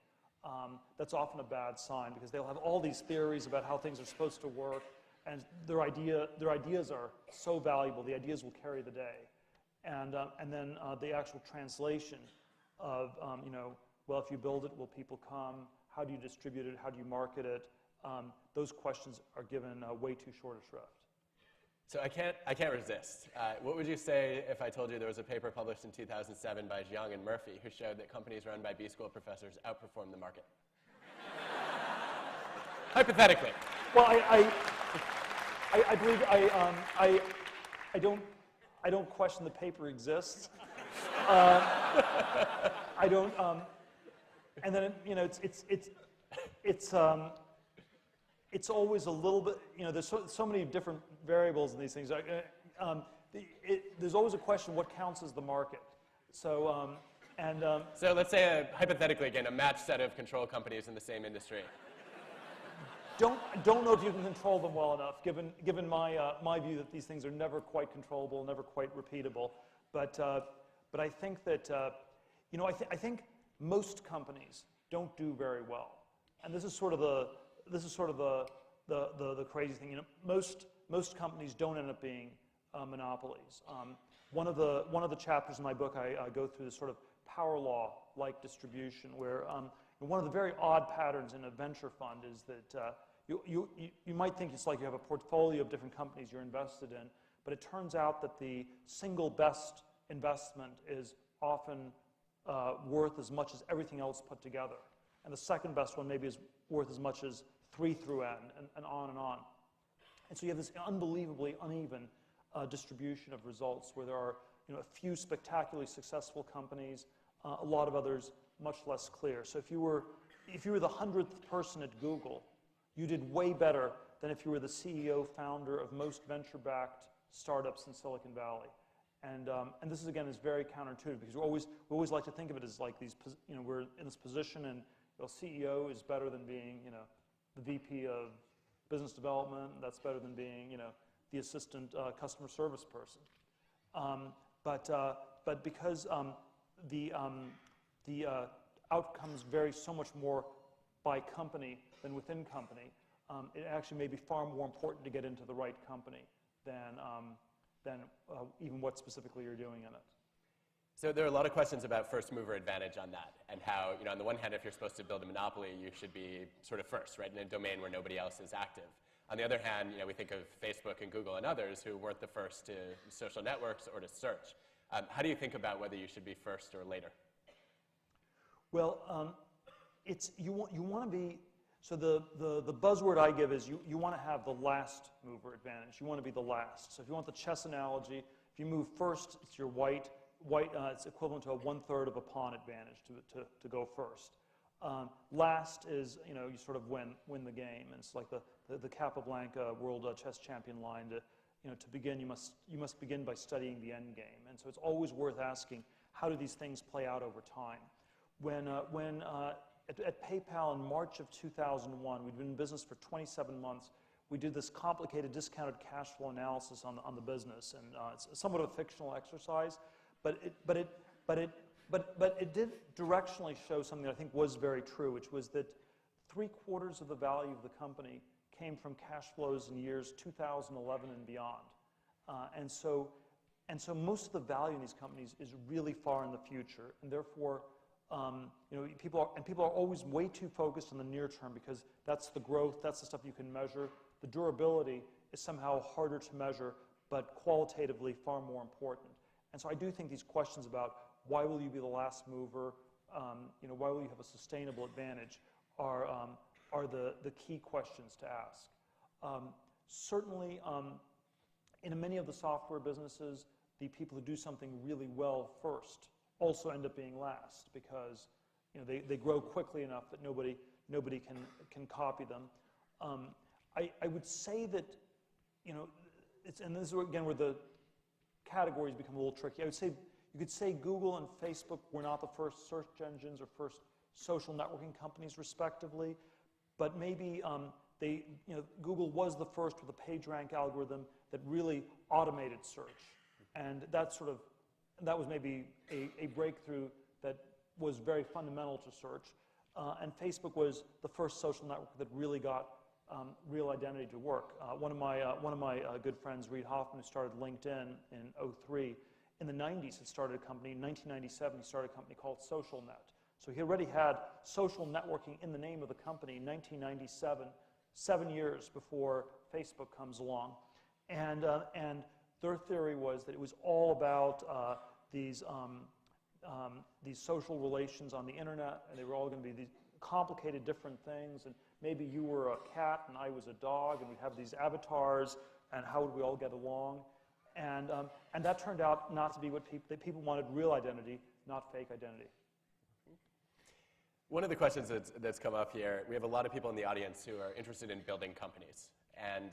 that's often a bad sign because they'll have all these theories about how things are supposed to work, and their ideas are so valuable, the ideas will carry the day. And then the actual translation of, well, if you build it, will people come? How do you distribute it? How do you market it? Those questions are given way too short a shrift. So I can't resist. What would you say if I told you there was a paper published in 2007 by Jiang and Murphy who showed that companies run by B-school professors outperform the market? Hypothetically. Well, I believe I don't question the paper exists. I don't, and then it's always a little bit. There's so many different variables in these things. There's always a question: what counts as the market? So so let's say hypothetically again, a matched set of control companies in the same industry. Don't know if you can control them well enough, given my view that these things are never quite controllable, never quite repeatable. But I think that I think most companies don't do very well, and this is sort of the crazy thing. Most companies don't end up being monopolies. One of the chapters in my book, I go through this sort of power law-like distribution, where one of the very odd patterns in a venture fund is that you might think it's like you have a portfolio of different companies you're invested in, but it turns out that the single best investment is often worth as much as everything else put together. And the second best one maybe is worth as much as 3 through n, and on and on. And so you have this unbelievably uneven distribution of results where there are a few spectacularly successful companies, a lot of others much less clear. So if you were the 100th person at Google, you did way better than if you were the CEO, founder of most venture-backed startups in Silicon Valley. And this is, again, is very counterintuitive because we always like to think of it as like these, we're in this position and CEO is better than being, the VP of business development. That's better than being, the assistant customer service person. But because the outcomes vary so much more by company than within company, it actually may be far more important to get into the right company than even what specifically you're doing in it. So there are a lot of questions about first mover advantage on that, and how, on the one hand, if you're supposed to build a monopoly, you should be sort of first, right, in a domain where nobody else is active. On the other hand, we think of Facebook and Google and others who weren't the first to social networks or to search. How do you think about whether you should be first or later? Well, you want to be. So the buzzword I give is you want to have the last mover advantage. You want to be the last. So if you want the chess analogy, if you move first, it's your white. It's equivalent to a 1/3 of a pawn advantage to go first. Last is you sort of win the game, and it's like the Capablanca World Chess Champion line. To begin, you must begin by studying the end game, and so it's always worth asking, how do these things play out over time? At PayPal in March of 2001, we'd been in business for 27 months. We did this complicated discounted cash flow analysis on the business, and it's somewhat of a fictional exercise, but it did directionally show something that I think was very true, which was that 3/4 of the value of the company came from cash flows in years 2011 and beyond, and so most of the value in these companies is really far in the future, and therefore. People are always way too focused on the near term because that's the growth, that's the stuff you can measure. The durability is somehow harder to measure, but qualitatively far more important. And so I do think these questions about why will you be the last mover, why will you have a sustainable advantage, are the key questions to ask. Certainly, in many of the software businesses, the people who do something really well first also end up being last because they grow quickly enough that nobody can copy them. I would say that and this is again where the categories become a little tricky. I would say you could say Google and Facebook were not the first search engines or first social networking companies respectively, but maybe Google was the first with a PageRank algorithm that really automated search, and that was maybe a breakthrough that was very fundamental to search. And Facebook was the first social network that really got real identity to work. One of my good friends, Reid Hoffman, who started LinkedIn in 2003, in the 90s had started a company. In 1997, he started a company called SocialNet. So he already had social networking in the name of the company in 1997, 7 years before Facebook comes along. And their theory was that it was all about these social relations on the internet, and they were all going to be these complicated different things, and maybe you were a cat and I was a dog, and we'd have these avatars, and how would we all get along? And that turned out not to be what people wanted. Real identity, not fake identity. One of the questions that's come up here, we have a lot of people in the audience who are interested in building companies, and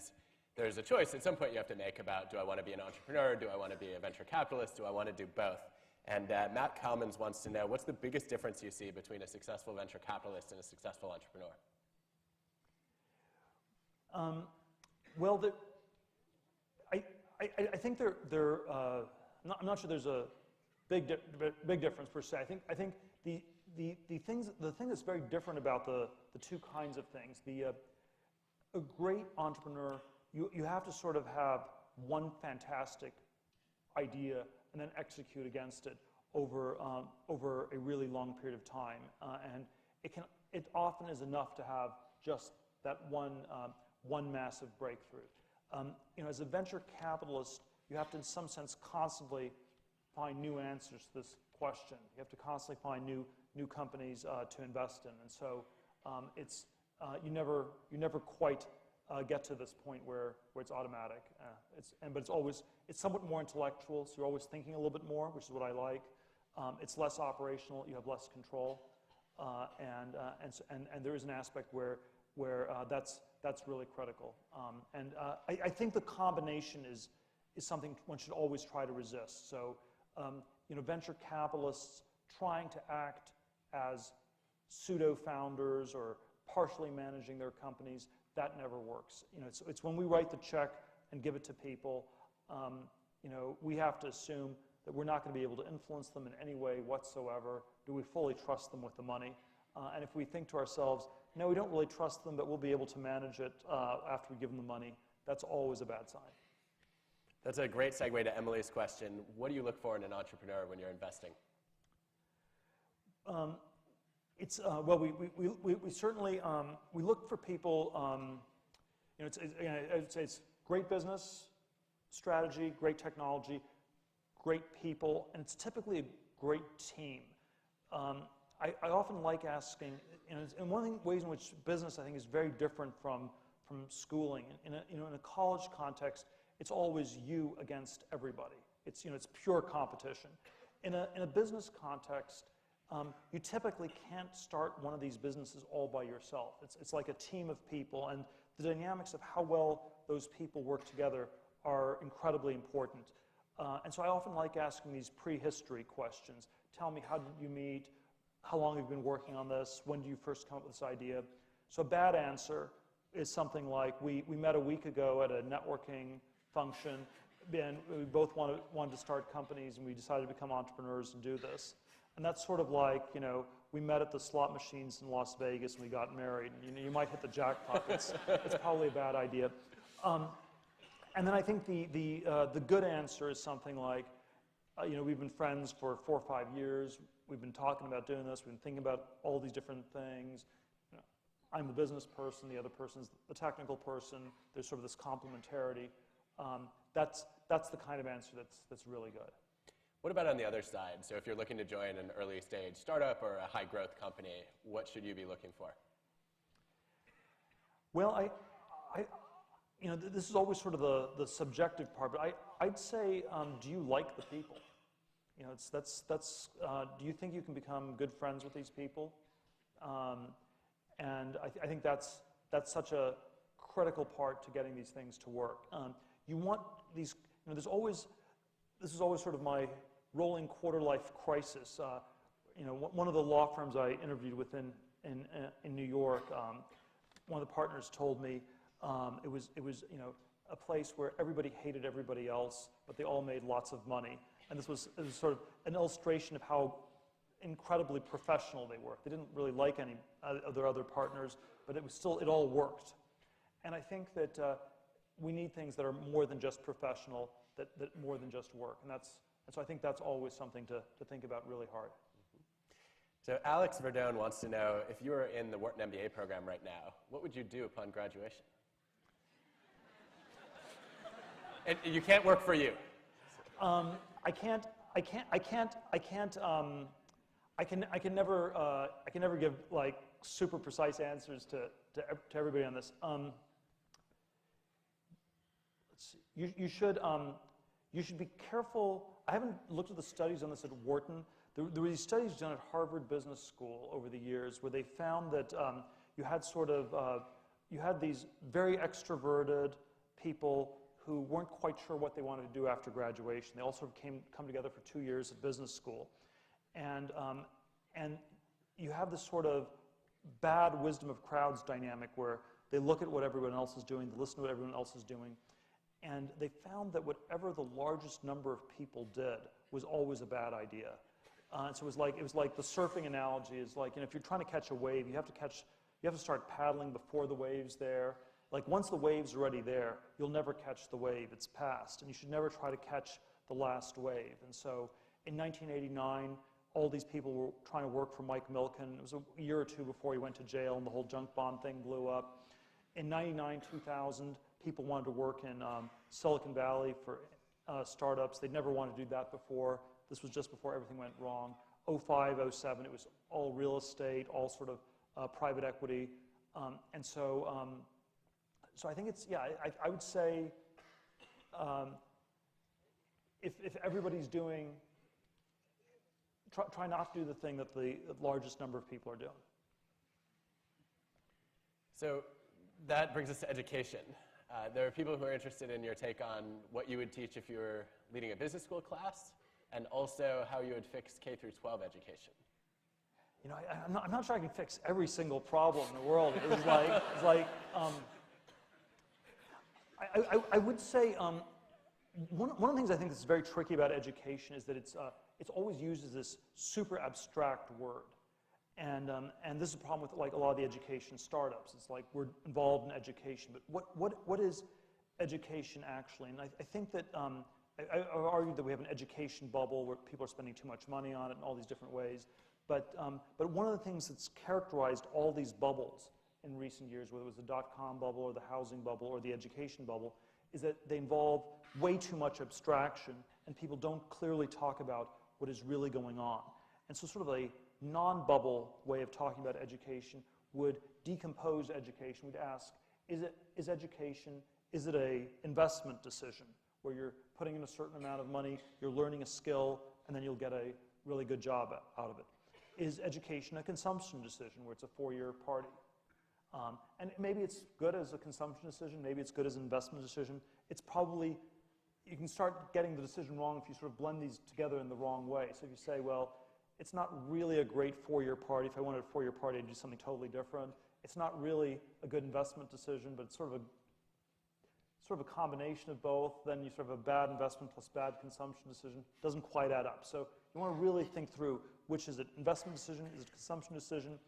there's a choice at some point you have to make about, do I want to be an entrepreneur, do I want to be a venture capitalist, do I want to do both? And Matt Kalmans wants to know, what's the biggest difference you see between a successful venture capitalist and a successful entrepreneur? Well, I think I'm not sure there's a big difference per se. I think the thing that's very different about the two kinds of things, a great entrepreneur, you have to sort of have one fantastic idea and then execute against it over a really long period of time, and it often is enough to have just that one massive breakthrough. As a venture capitalist, you have to, in some sense, constantly find new answers to this question. You have to constantly find new companies to invest in, and so you never quite get to this point where it's automatic. But it's somewhat more intellectual, so you're always thinking a little bit more, which is what I like. It's less operational. You have less control, and there is an aspect where that's really critical. I think the combination is something one should always try to resist. So, venture capitalists trying to act as pseudo-founders or partially managing their companies, that never works. It's when we write the check and give it to people, we have to assume that we're not going to be able to influence them in any way whatsoever. Do we fully trust them with the money? And if we think to ourselves, no, we don't really trust them, but we'll be able to manage it after we give them the money, that's always a bad sign. That's a great segue to Emily's question. What do you look for in an entrepreneur when you're investing? Well, we certainly we look for people. I would say it's great business strategy, great technology, great people, and it's typically a great team. I often like asking, and one of the ways in which business I think is very different from schooling. In a college context, it's always you against everybody. It's pure competition. In a business context, you typically can't start one of these businesses all by yourself. It's like a team of people, and the dynamics of how well those people work together are incredibly important. And so I often like asking these prehistory questions. Tell me, how did you meet? How long have you been working on this? When did you first come up with this idea? So a bad answer is something like, we met a week ago at a networking function, and we both wanted to start companies, and we decided to become entrepreneurs and do this. And that's sort of like, we met at the slot machines in Las Vegas and we got married. You might hit the jackpot. It's probably a bad idea. And then I think the good answer is something like, we've been friends for 4 or 5 years. We've been talking about doing this. We've been thinking about all these different things. I'm the business person. The other person's the technical person. There's sort of this complementarity. That's the kind of answer that's really good. What about on the other side? So if you're looking to join an early stage startup or a high growth company, what should you be looking for? Well, this is always sort of the subjective part, but I'd say, do you like the people? Do you think you can become good friends with these people? And I think that's such a critical part to getting these things to work. You want these, this is always sort of my rolling quarter life crisis. One of the law firms I interviewed with in New York, one of the partners told me it was a place where everybody hated everybody else, but they all made lots of money. And it was sort of an illustration of how incredibly professional they were. They didn't really like any of their other partners, but it all worked. And I think that we need things that are more than just professional, that more than just work. And so I think that's always something to think about really hard. So Alex Verdone wants to know, if you were in the Wharton MBA program right now, what would you do upon graduation? And you can't work for you. I can never give like super precise answers to everybody on this. Let's see. You should be careful. I haven't looked at the studies on this at Wharton. There were these studies done at Harvard Business School over the years where they found that you had these very extroverted people who weren't quite sure what they wanted to do after graduation. They all sort of come together for 2 years at business school. And you have this sort of bad wisdom of crowds dynamic where they look at what everyone else is doing, they listen to what everyone else is doing, and they found that whatever the largest number of people did was always a bad idea. So it was like the surfing analogy is like, if you're trying to catch a wave, you have to start paddling before the wave's there. Like once the wave's already there, you'll never catch the wave. It's past, and you should never try to catch the last wave. And so in 1989, all these people were trying to work for Mike Milken. It was a year or two before he went to jail and the whole junk bond thing blew up. In 99, 2000, people wanted to work in Silicon Valley for startups. They'd never wanted to do that before. This was just before everything went wrong. 05, 07, it was all real estate, all sort of private equity. And so I think it's, I would say if everybody's doing, try not to do the thing that the largest number of people are doing. So that brings us to education. There are people who are interested in your take on what you would teach if you were leading a business school class, and also how you would fix K through 12 education. You know, I'm not sure I can fix every single problem in the world. I would say one of the things I think that's very tricky about education is that it's always used as this super abstract word. And this is a problem with like a lot of the education startups. It's like we're involved in education, but what is education actually? And I think that I've argued that we have an education bubble where people are spending too much money on it in all these different ways. But one of the things that's characterized all these bubbles in recent years, whether it was the dot-com bubble or the housing bubble or the education bubble, is that they involve way too much abstraction, and people don't clearly talk about what is really going on. And so sort of a non-bubble way of talking about education would decompose education. We'd ask, is education, is it an investment decision where you're putting in a certain amount of money, you're learning a skill, and then you'll get a really good job out of it? Is education a consumption decision where it's a 4-year party? And maybe it's good as a consumption decision, maybe it's good as an investment decision. It's probably, you can start getting the decision wrong if you sort of blend these together in the wrong way. So if you say, well, it's not really a great 4-year party. If I wanted a 4-year party, I'd do something totally different. It's not really a good investment decision, but it's sort of a combination of both. Then you sort of have a bad investment plus bad consumption decision. Doesn't quite add up. So you want to really think through, which is it? Investment decision? Is it a consumption decision?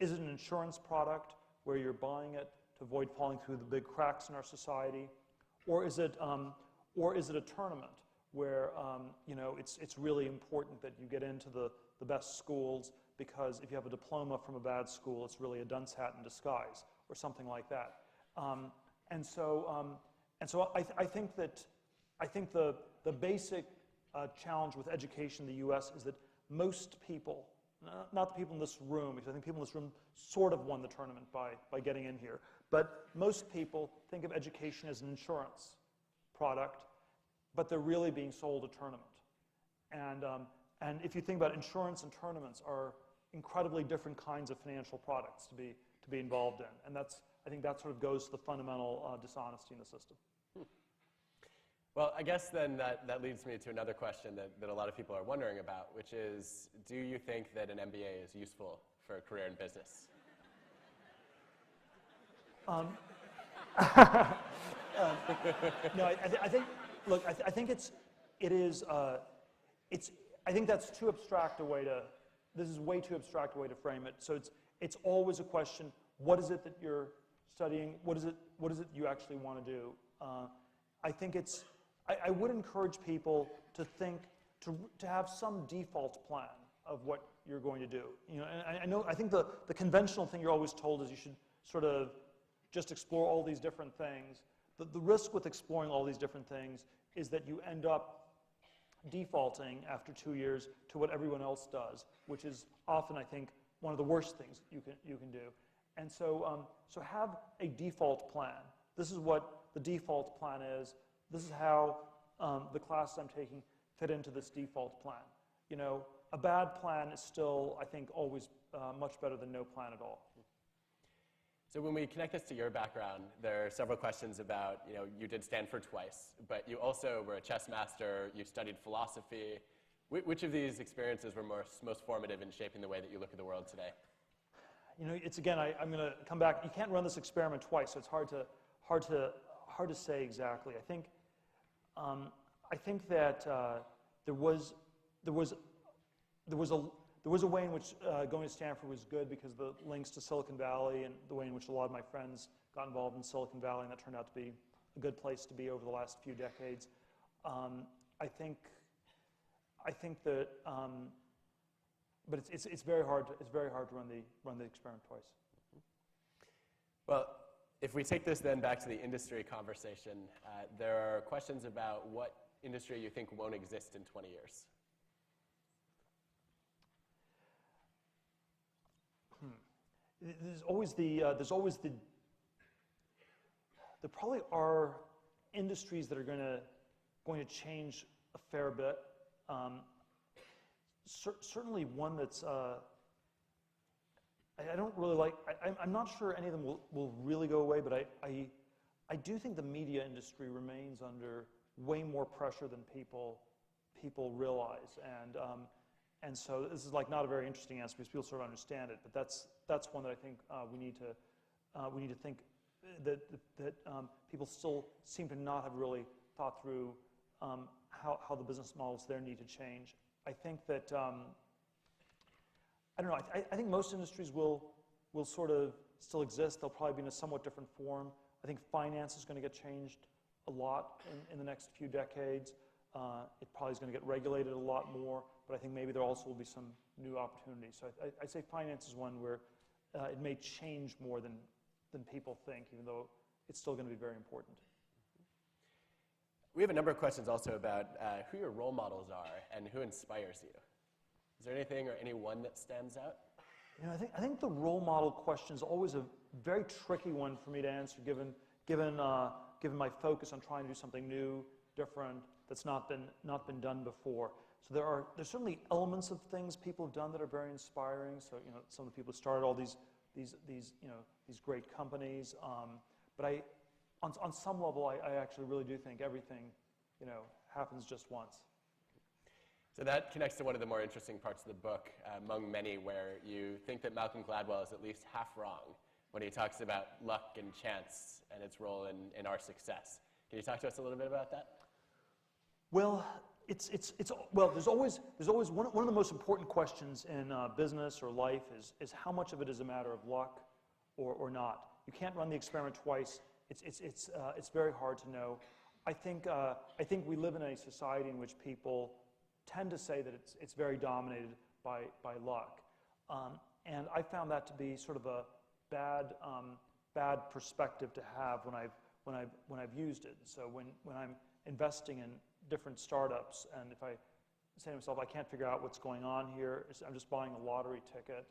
Is it an insurance product where you're buying it to avoid falling through the big cracks in our society? Or is it a tournament where you know, it's really important that you get into the best schools, because if you have a diploma from a bad school, it's really a dunce hat in disguise, or something like that. And so I think the basic challenge with education in the U.S. is that most people, not the people in this room, because I think people in this room sort of won the tournament by getting in here, but most people think of education as an insurance product, but they're really being sold a tournament. And if you think about insurance and tournaments are incredibly different kinds of financial products to be involved in. And I think that sort of goes to the fundamental dishonesty in the system. Well, I guess then that leads me to another question that a lot of people are wondering about, which is, do you think that an MBA is useful for a career in business? No, I think, look, I think I think that's too abstract a way to, this is way too abstract a way to frame it. So it's always a question, what is it that you're studying? What is it you actually want to do? I think I would encourage people to think, to have some default plan of what you're going to do. You know, I think the conventional thing you're always told is you should sort of just explore all these different things. The risk with exploring all these different things is that you end up defaulting after 2 years to what everyone else does, which is often, I think, one of the worst things you can do. And so have a default plan. This is what the default plan is. This is how the classes I'm taking fit into this default plan. You know, a bad plan is still, I think, always much better than no plan at all. So when we connect this to your background, there are several questions about, you know, you did Stanford twice, but you also were a chess master, you studied philosophy. Which of these experiences were most formative in shaping the way that you look at the world today? You know, it's again, I'm going to come back. You can't run this experiment twice, so it's hard to say exactly. I think that there was a way in which going to Stanford was good because of the links to Silicon Valley and the way in which a lot of my friends got involved in Silicon Valley, and that turned out to be a good place to be over the last few decades. I think that, but it's very hard to run the experiment twice. Well, if we take this then back to the industry conversation, there are questions about what industry you think won't exist in 20 years. There probably are industries that are going to change a fair bit. Certainly one that's, I don't really like, I'm not sure any of them will really go away, but I do think the media industry remains under way more pressure than people realize, and so this is like not a very interesting answer because people sort of understand it, but that's one that I think we need to think that people still seem to not have really thought through how the business models there need to change. I think that I don't know. I think most industries will sort of still exist. They'll probably be in a somewhat different form. I think finance is going to get changed a lot in the next few decades. It probably is going to get regulated a lot more, but I think maybe there also will be some new opportunities. So I'd say finance is one where it may change more than people think, even though it's still going to be very important. We have a number of questions also about who your role models are and who inspires you. Is there anything or anyone that stands out? You know, I think the role model question is always a very tricky one for me to answer, given my focus on trying to do something new, different, that's not been done before. So there's certainly elements of things people have done that are very inspiring. So you know, some of the people who started all these great companies. But on some level, I actually really do think everything, happens just once. So that connects to one of the more interesting parts of the book, among many, where you think that Malcolm Gladwell is at least half wrong when he talks about luck and chance and its role in our success. Can you talk to us a little bit about that? Well, there's always one of the most important questions in business or life is how much of it is a matter of luck or not. You can't run the experiment twice. It's very hard to know. I think we live in a society in which people tend to say that it's very dominated by luck, and I found that to be sort of a bad perspective to have when I've used it. So when I'm investing in different startups, and if I say to myself, I can't figure out what's going on here, I'm just buying a lottery ticket.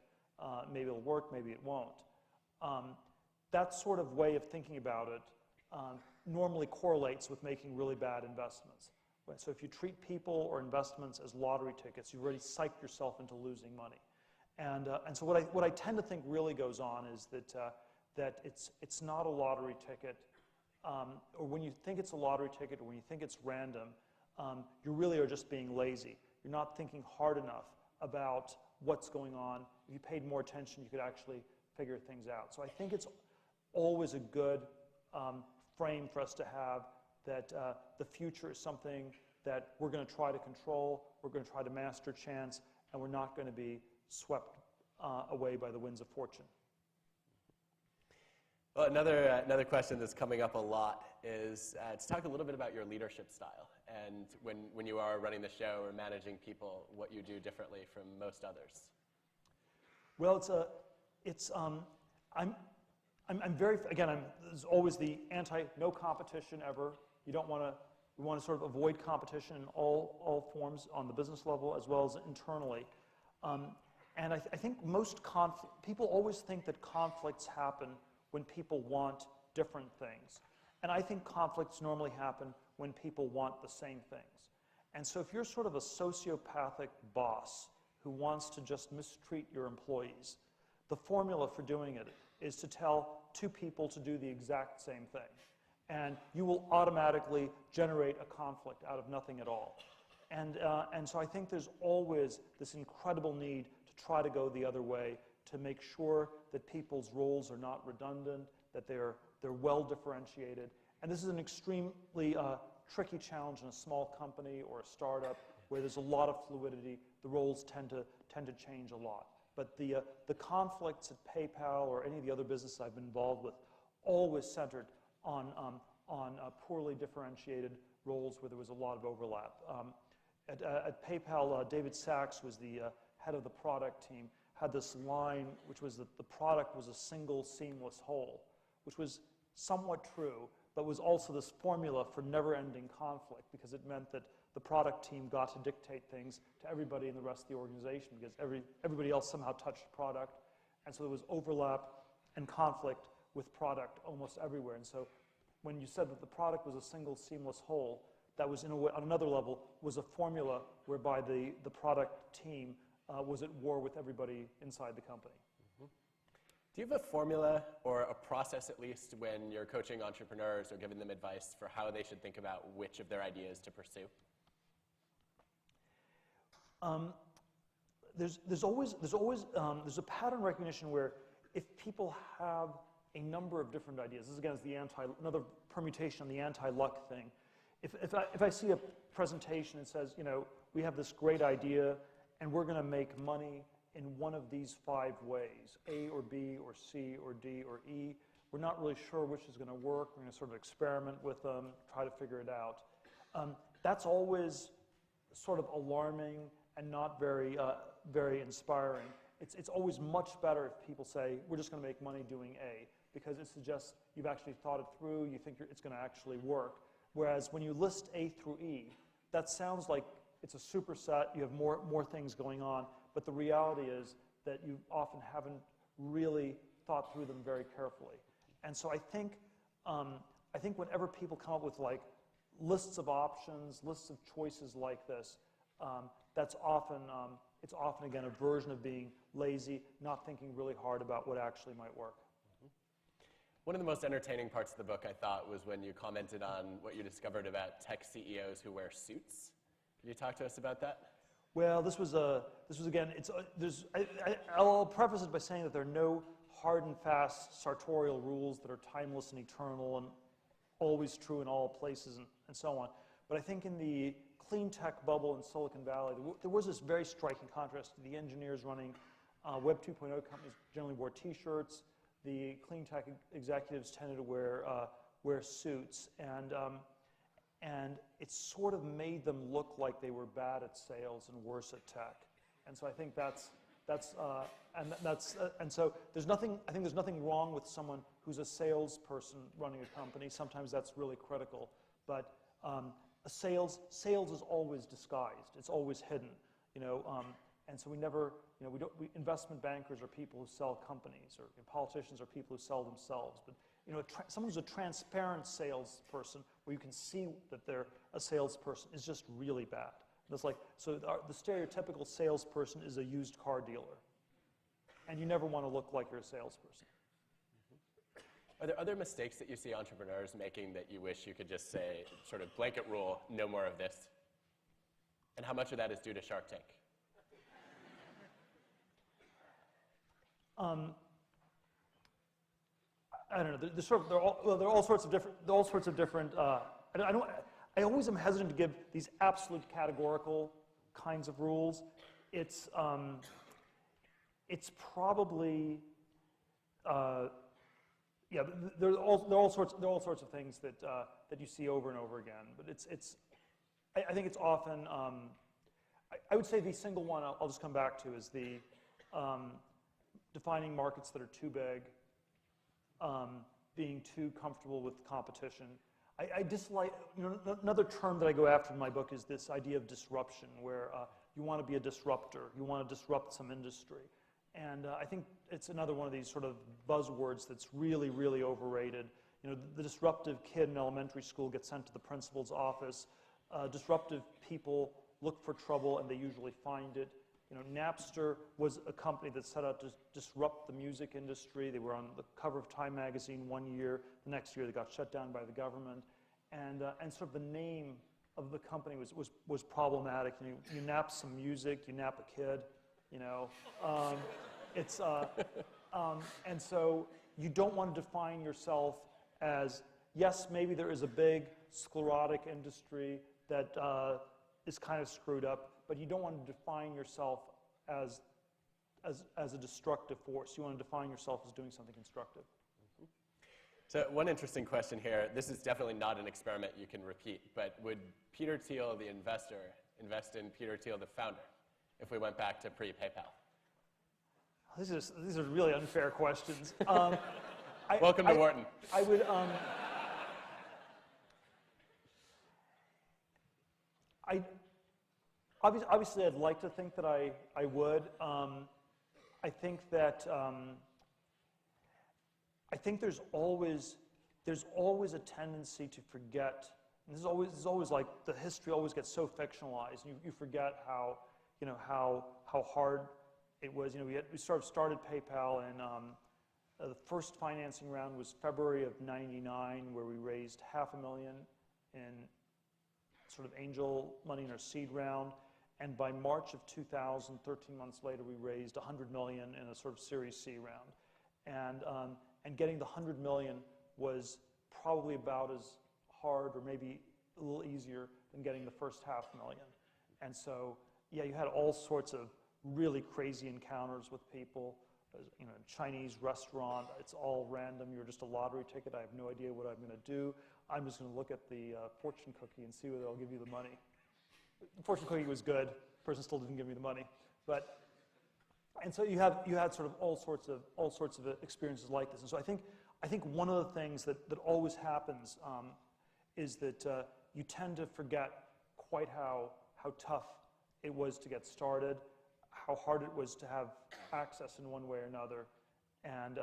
Maybe it'll work, maybe it won't. That sort of way of thinking about it normally correlates with making really bad investments. So if you treat people or investments as lottery tickets, you've already psyched yourself into losing money. And so what I tend to think really goes on is that it's not a lottery ticket, or when you think it's a lottery ticket, or when you think it's random, you really are just being lazy. You're not thinking hard enough about what's going on. If you paid more attention, you could actually figure things out. So I think it's always a good frame for us to have that the future is something that we're going to try to control, we're going to try to master chance, and we're not going to be swept away by the winds of fortune. Well, another question that's coming up a lot is to talk a little bit about your leadership style and when you are running the show or managing people, what you do differently from most others. Well, I'm very, again, there's always the no competition ever. We want to sort of avoid competition in all forms on the business level as well as internally. And I think people always think that conflicts happen when people want different things. And I think conflicts normally happen when people want the same things. And so if you're sort of a sociopathic boss who wants to just mistreat your employees, the formula for doing it is to tell two people to do the exact same thing. And you will automatically generate a conflict out of nothing at all. And so I think there's always this incredible need to try to go the other way, to make sure that people's roles are not redundant, that they're well differentiated. And this is an extremely tricky challenge in a small company or a startup where there's a lot of fluidity. The roles tend to change a lot. But the conflicts at PayPal or any of the other businesses I've been involved with always centered on poorly differentiated roles where there was a lot of overlap. At PayPal, David Sachs was the head of the product team, had this line which was that the product was a single seamless whole, which was somewhat true, but was also this formula for never-ending conflict because it meant that the product team got to dictate things to everybody in the rest of the organization because everybody else somehow touched product. And so there was overlap and conflict with product almost everywhere. And so when you said that the product was a single seamless whole, that was in a way, on another level, was a formula whereby the product team was at war with everybody inside the company. Do you have a formula or a process, at least, when you're coaching entrepreneurs or giving them advice for how they should think about which of their ideas to pursue? There's a pattern recognition where if people have a number of different ideas, this again is another permutation on the anti-luck thing. If I see a presentation that says, we have this great idea and we're going to make money in one of these 5 ways, A or B or C or D or E, we're not really sure which is going to work. We're going to sort of experiment with them, try to figure it out. That's always sort of alarming and not very inspiring. It's always much better if people say, we're just going to make money doing A, because it suggests you've actually thought it through, you think it's going to actually work. Whereas when you list A through E, that sounds like it's a superset, you have more things going on, but the reality is that you often haven't really thought through them very carefully. And so I think whenever people come up with like lists of options, lists of choices like this, that's often, it's often again a version of being lazy, not thinking really hard about what actually might work. One of the most entertaining parts of the book, I thought, was when you commented on what you discovered about tech CEOs who wear suits. Could you talk to us about that? Well, this was again. I'll preface it by saying that there are no hard and fast sartorial rules that are timeless and eternal and always true in all places and so on. But I think in the clean tech bubble in Silicon Valley, there was this very striking contrast. The engineers running Web 2.0 companies generally wore T-shirts. The clean tech executives tended to wear suits, and it sort of made them look like they were bad at sales and worse at tech. And so I think so there's nothing. I think there's nothing wrong with someone who's a salesperson running a company. Sometimes that's really critical, but sales is always disguised. It's always hidden, and so we never. Investment bankers are people who sell companies, or politicians are people who sell themselves. But someone who's a transparent salesperson, where you can see that they're a salesperson, is just really bad. It's like, so the stereotypical salesperson is a used car dealer, and you never want to look like you're a salesperson. Are there other mistakes that you see entrepreneurs making that you wish you could just say, sort of blanket rule, no more of this? And how much of that is due to Shark Tank? I don't know. There are all sorts of different. I always am hesitant to give these absolute categorical kinds of rules. It's probably yeah. There are all sorts of things that you see over and over again. But I think it's often. I would say the single one I'll just come back to is the defining markets that are too big, being too comfortable with competition. I dislike, another term that I go after in my book is this idea of disruption, where you want to be a disruptor, you want to disrupt some industry. And I think it's another one of these sort of buzzwords that's really, really overrated. The disruptive kid in elementary school gets sent to the principal's office. Disruptive people look for trouble and they usually find it. Napster was a company that set out to disrupt the music industry. They were on the cover of Time magazine one year. The next year, they got shut down by the government. And sort of the name of the company was problematic. You nap some music, you nap a kid. And so you don't want to define yourself as, yes, maybe there is a big sclerotic industry that is kind of screwed up, but you don't want to define yourself as a destructive force. You want to define yourself as doing something constructive. Mm-hmm. So one interesting question here. This is definitely not an experiment you can repeat, but would Peter Thiel, the investor, invest in Peter Thiel, the founder, if we went back to pre-PayPal? These are really unfair questions. Welcome to Wharton. I would. Obviously, I'd like to think that I would. I think that there's always a tendency to forget. And this is always like the history always gets so fictionalized. You forget how hard it was. We sort of started PayPal The first financing round was February of '99, where we raised $500,000 in sort of angel money in our seed round. And by March of 2000, 13 months later, we raised $100 million in a sort of Series C round. And getting the $100 million was probably about as hard, or maybe a little easier, than getting the first $500,000. And so, yeah, you had all sorts of really crazy encounters with people. You know, Chinese restaurant, it's all random. You're just a lottery ticket. I have no idea what I'm going to do. I'm just going to look at the fortune cookie and see whether they'll give you the money. The fortune cookie was good. The person still didn't give me the money. And so you had sort of all sorts of experiences like this. And so I think one of the things that always happens is that you tend to forget quite how tough it was to get started, how hard it was to have access in one way or another, and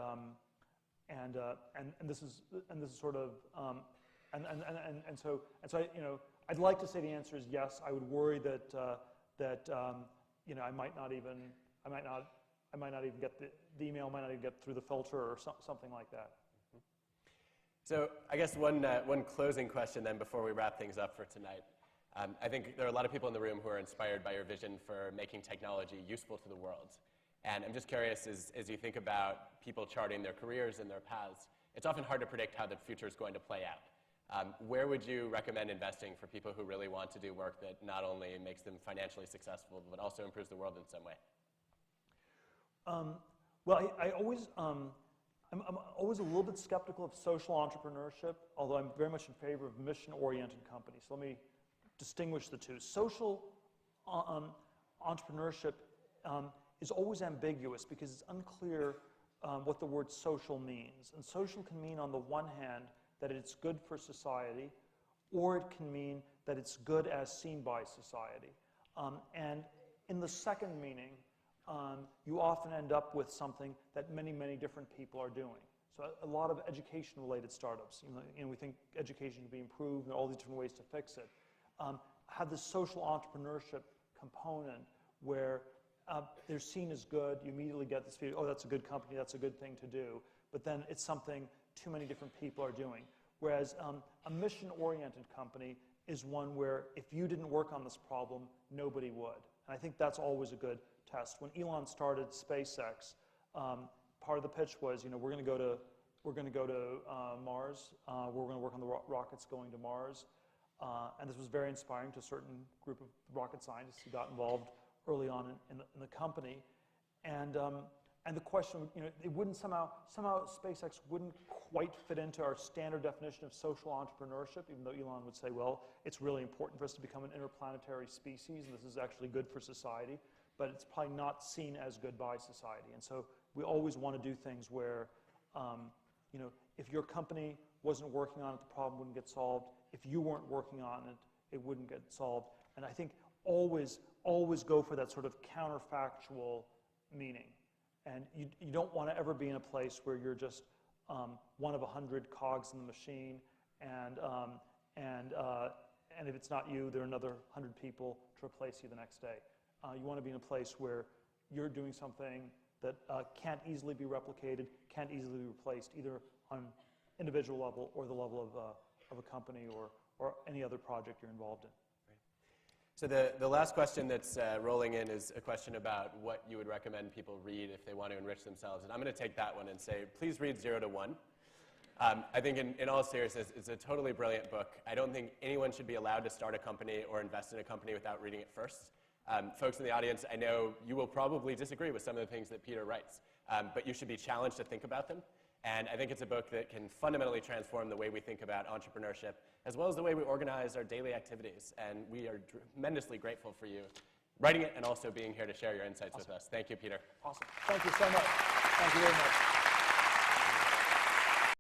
this is sort of and so you know, I'd like to say the answer is yes. I would worry that you know, I might not even get the email, might not even get through the filter, or something like that. So I guess one closing question then before we wrap things up for tonight. I think there are a lot of people in the room who are inspired by your vision for making technology useful to the world. And I'm just curious, as you think about people charting their careers and their paths, it's often hard to predict how the future is going to play out. Where would you recommend investing for people who really want to do work that not only makes them financially successful, but also improves the world in some way? Well, I'm always a little bit skeptical of social entrepreneurship, although I'm very much in favor of mission-oriented companies. So let me distinguish the two. Social entrepreneurship is always ambiguous because it's unclear what the word social means. And social can mean, on the one hand, that it's good for society, or it can mean that it's good as seen by society. And in the second meaning, you often end up with something that many, many different people are doing. So a lot of education-related startups, you know, we think education can be improved, and all these different ways to fix it, have this social entrepreneurship component where they're seen as good. You immediately get this feeling, oh, that's a good company, that's a good thing to do. But then it's something too many different people are doing. Whereas a mission-oriented company is one where if you didn't work on this problem, nobody would. And I think that's always a good test. When Elon started SpaceX, part of the pitch was, you know, we're going to go to Mars. We're going to work on the rockets going to Mars. And this was very inspiring to a certain group of rocket scientists who got involved early on in the company. And the question, you know, it wouldn't somehow SpaceX wouldn't quite fit into our standard definition of social entrepreneurship, even though Elon would say, well, it's really important for us to become an interplanetary species, and this is actually good for society, but it's probably not seen as good by society. And so we always want to do things where, you know, if your company wasn't working on it, the problem wouldn't get solved. If you weren't working on it, it wouldn't get solved. And I think always go for that sort of counterfactual meaning. And you don't want to ever be in a place where you're just one of 100 cogs in the machine, and if it's not you, there are another 100 people to replace you the next day. You want to be in a place where you're doing something that can't easily be replicated, can't easily be replaced, either on individual level or the level of a company or any other project you're involved in. So the last question that's rolling in is a question about what you would recommend people read if they want to enrich themselves. And I'm going to take that one and say, please read 0 to 1. I think in all seriousness, it's a totally brilliant book. I don't think anyone should be allowed to start a company or invest in a company without reading it first. Folks in the audience, I know you will probably disagree with some of the things that Peter writes, but you should be challenged to think about them. And I think it's a book that can fundamentally transform the way we think about entrepreneurship, as well as the way we organize our daily activities. And we are tremendously grateful for you writing it and also being here to share your insights with us. Thank you, Peter. Awesome. Thank you so much. Thank you very much.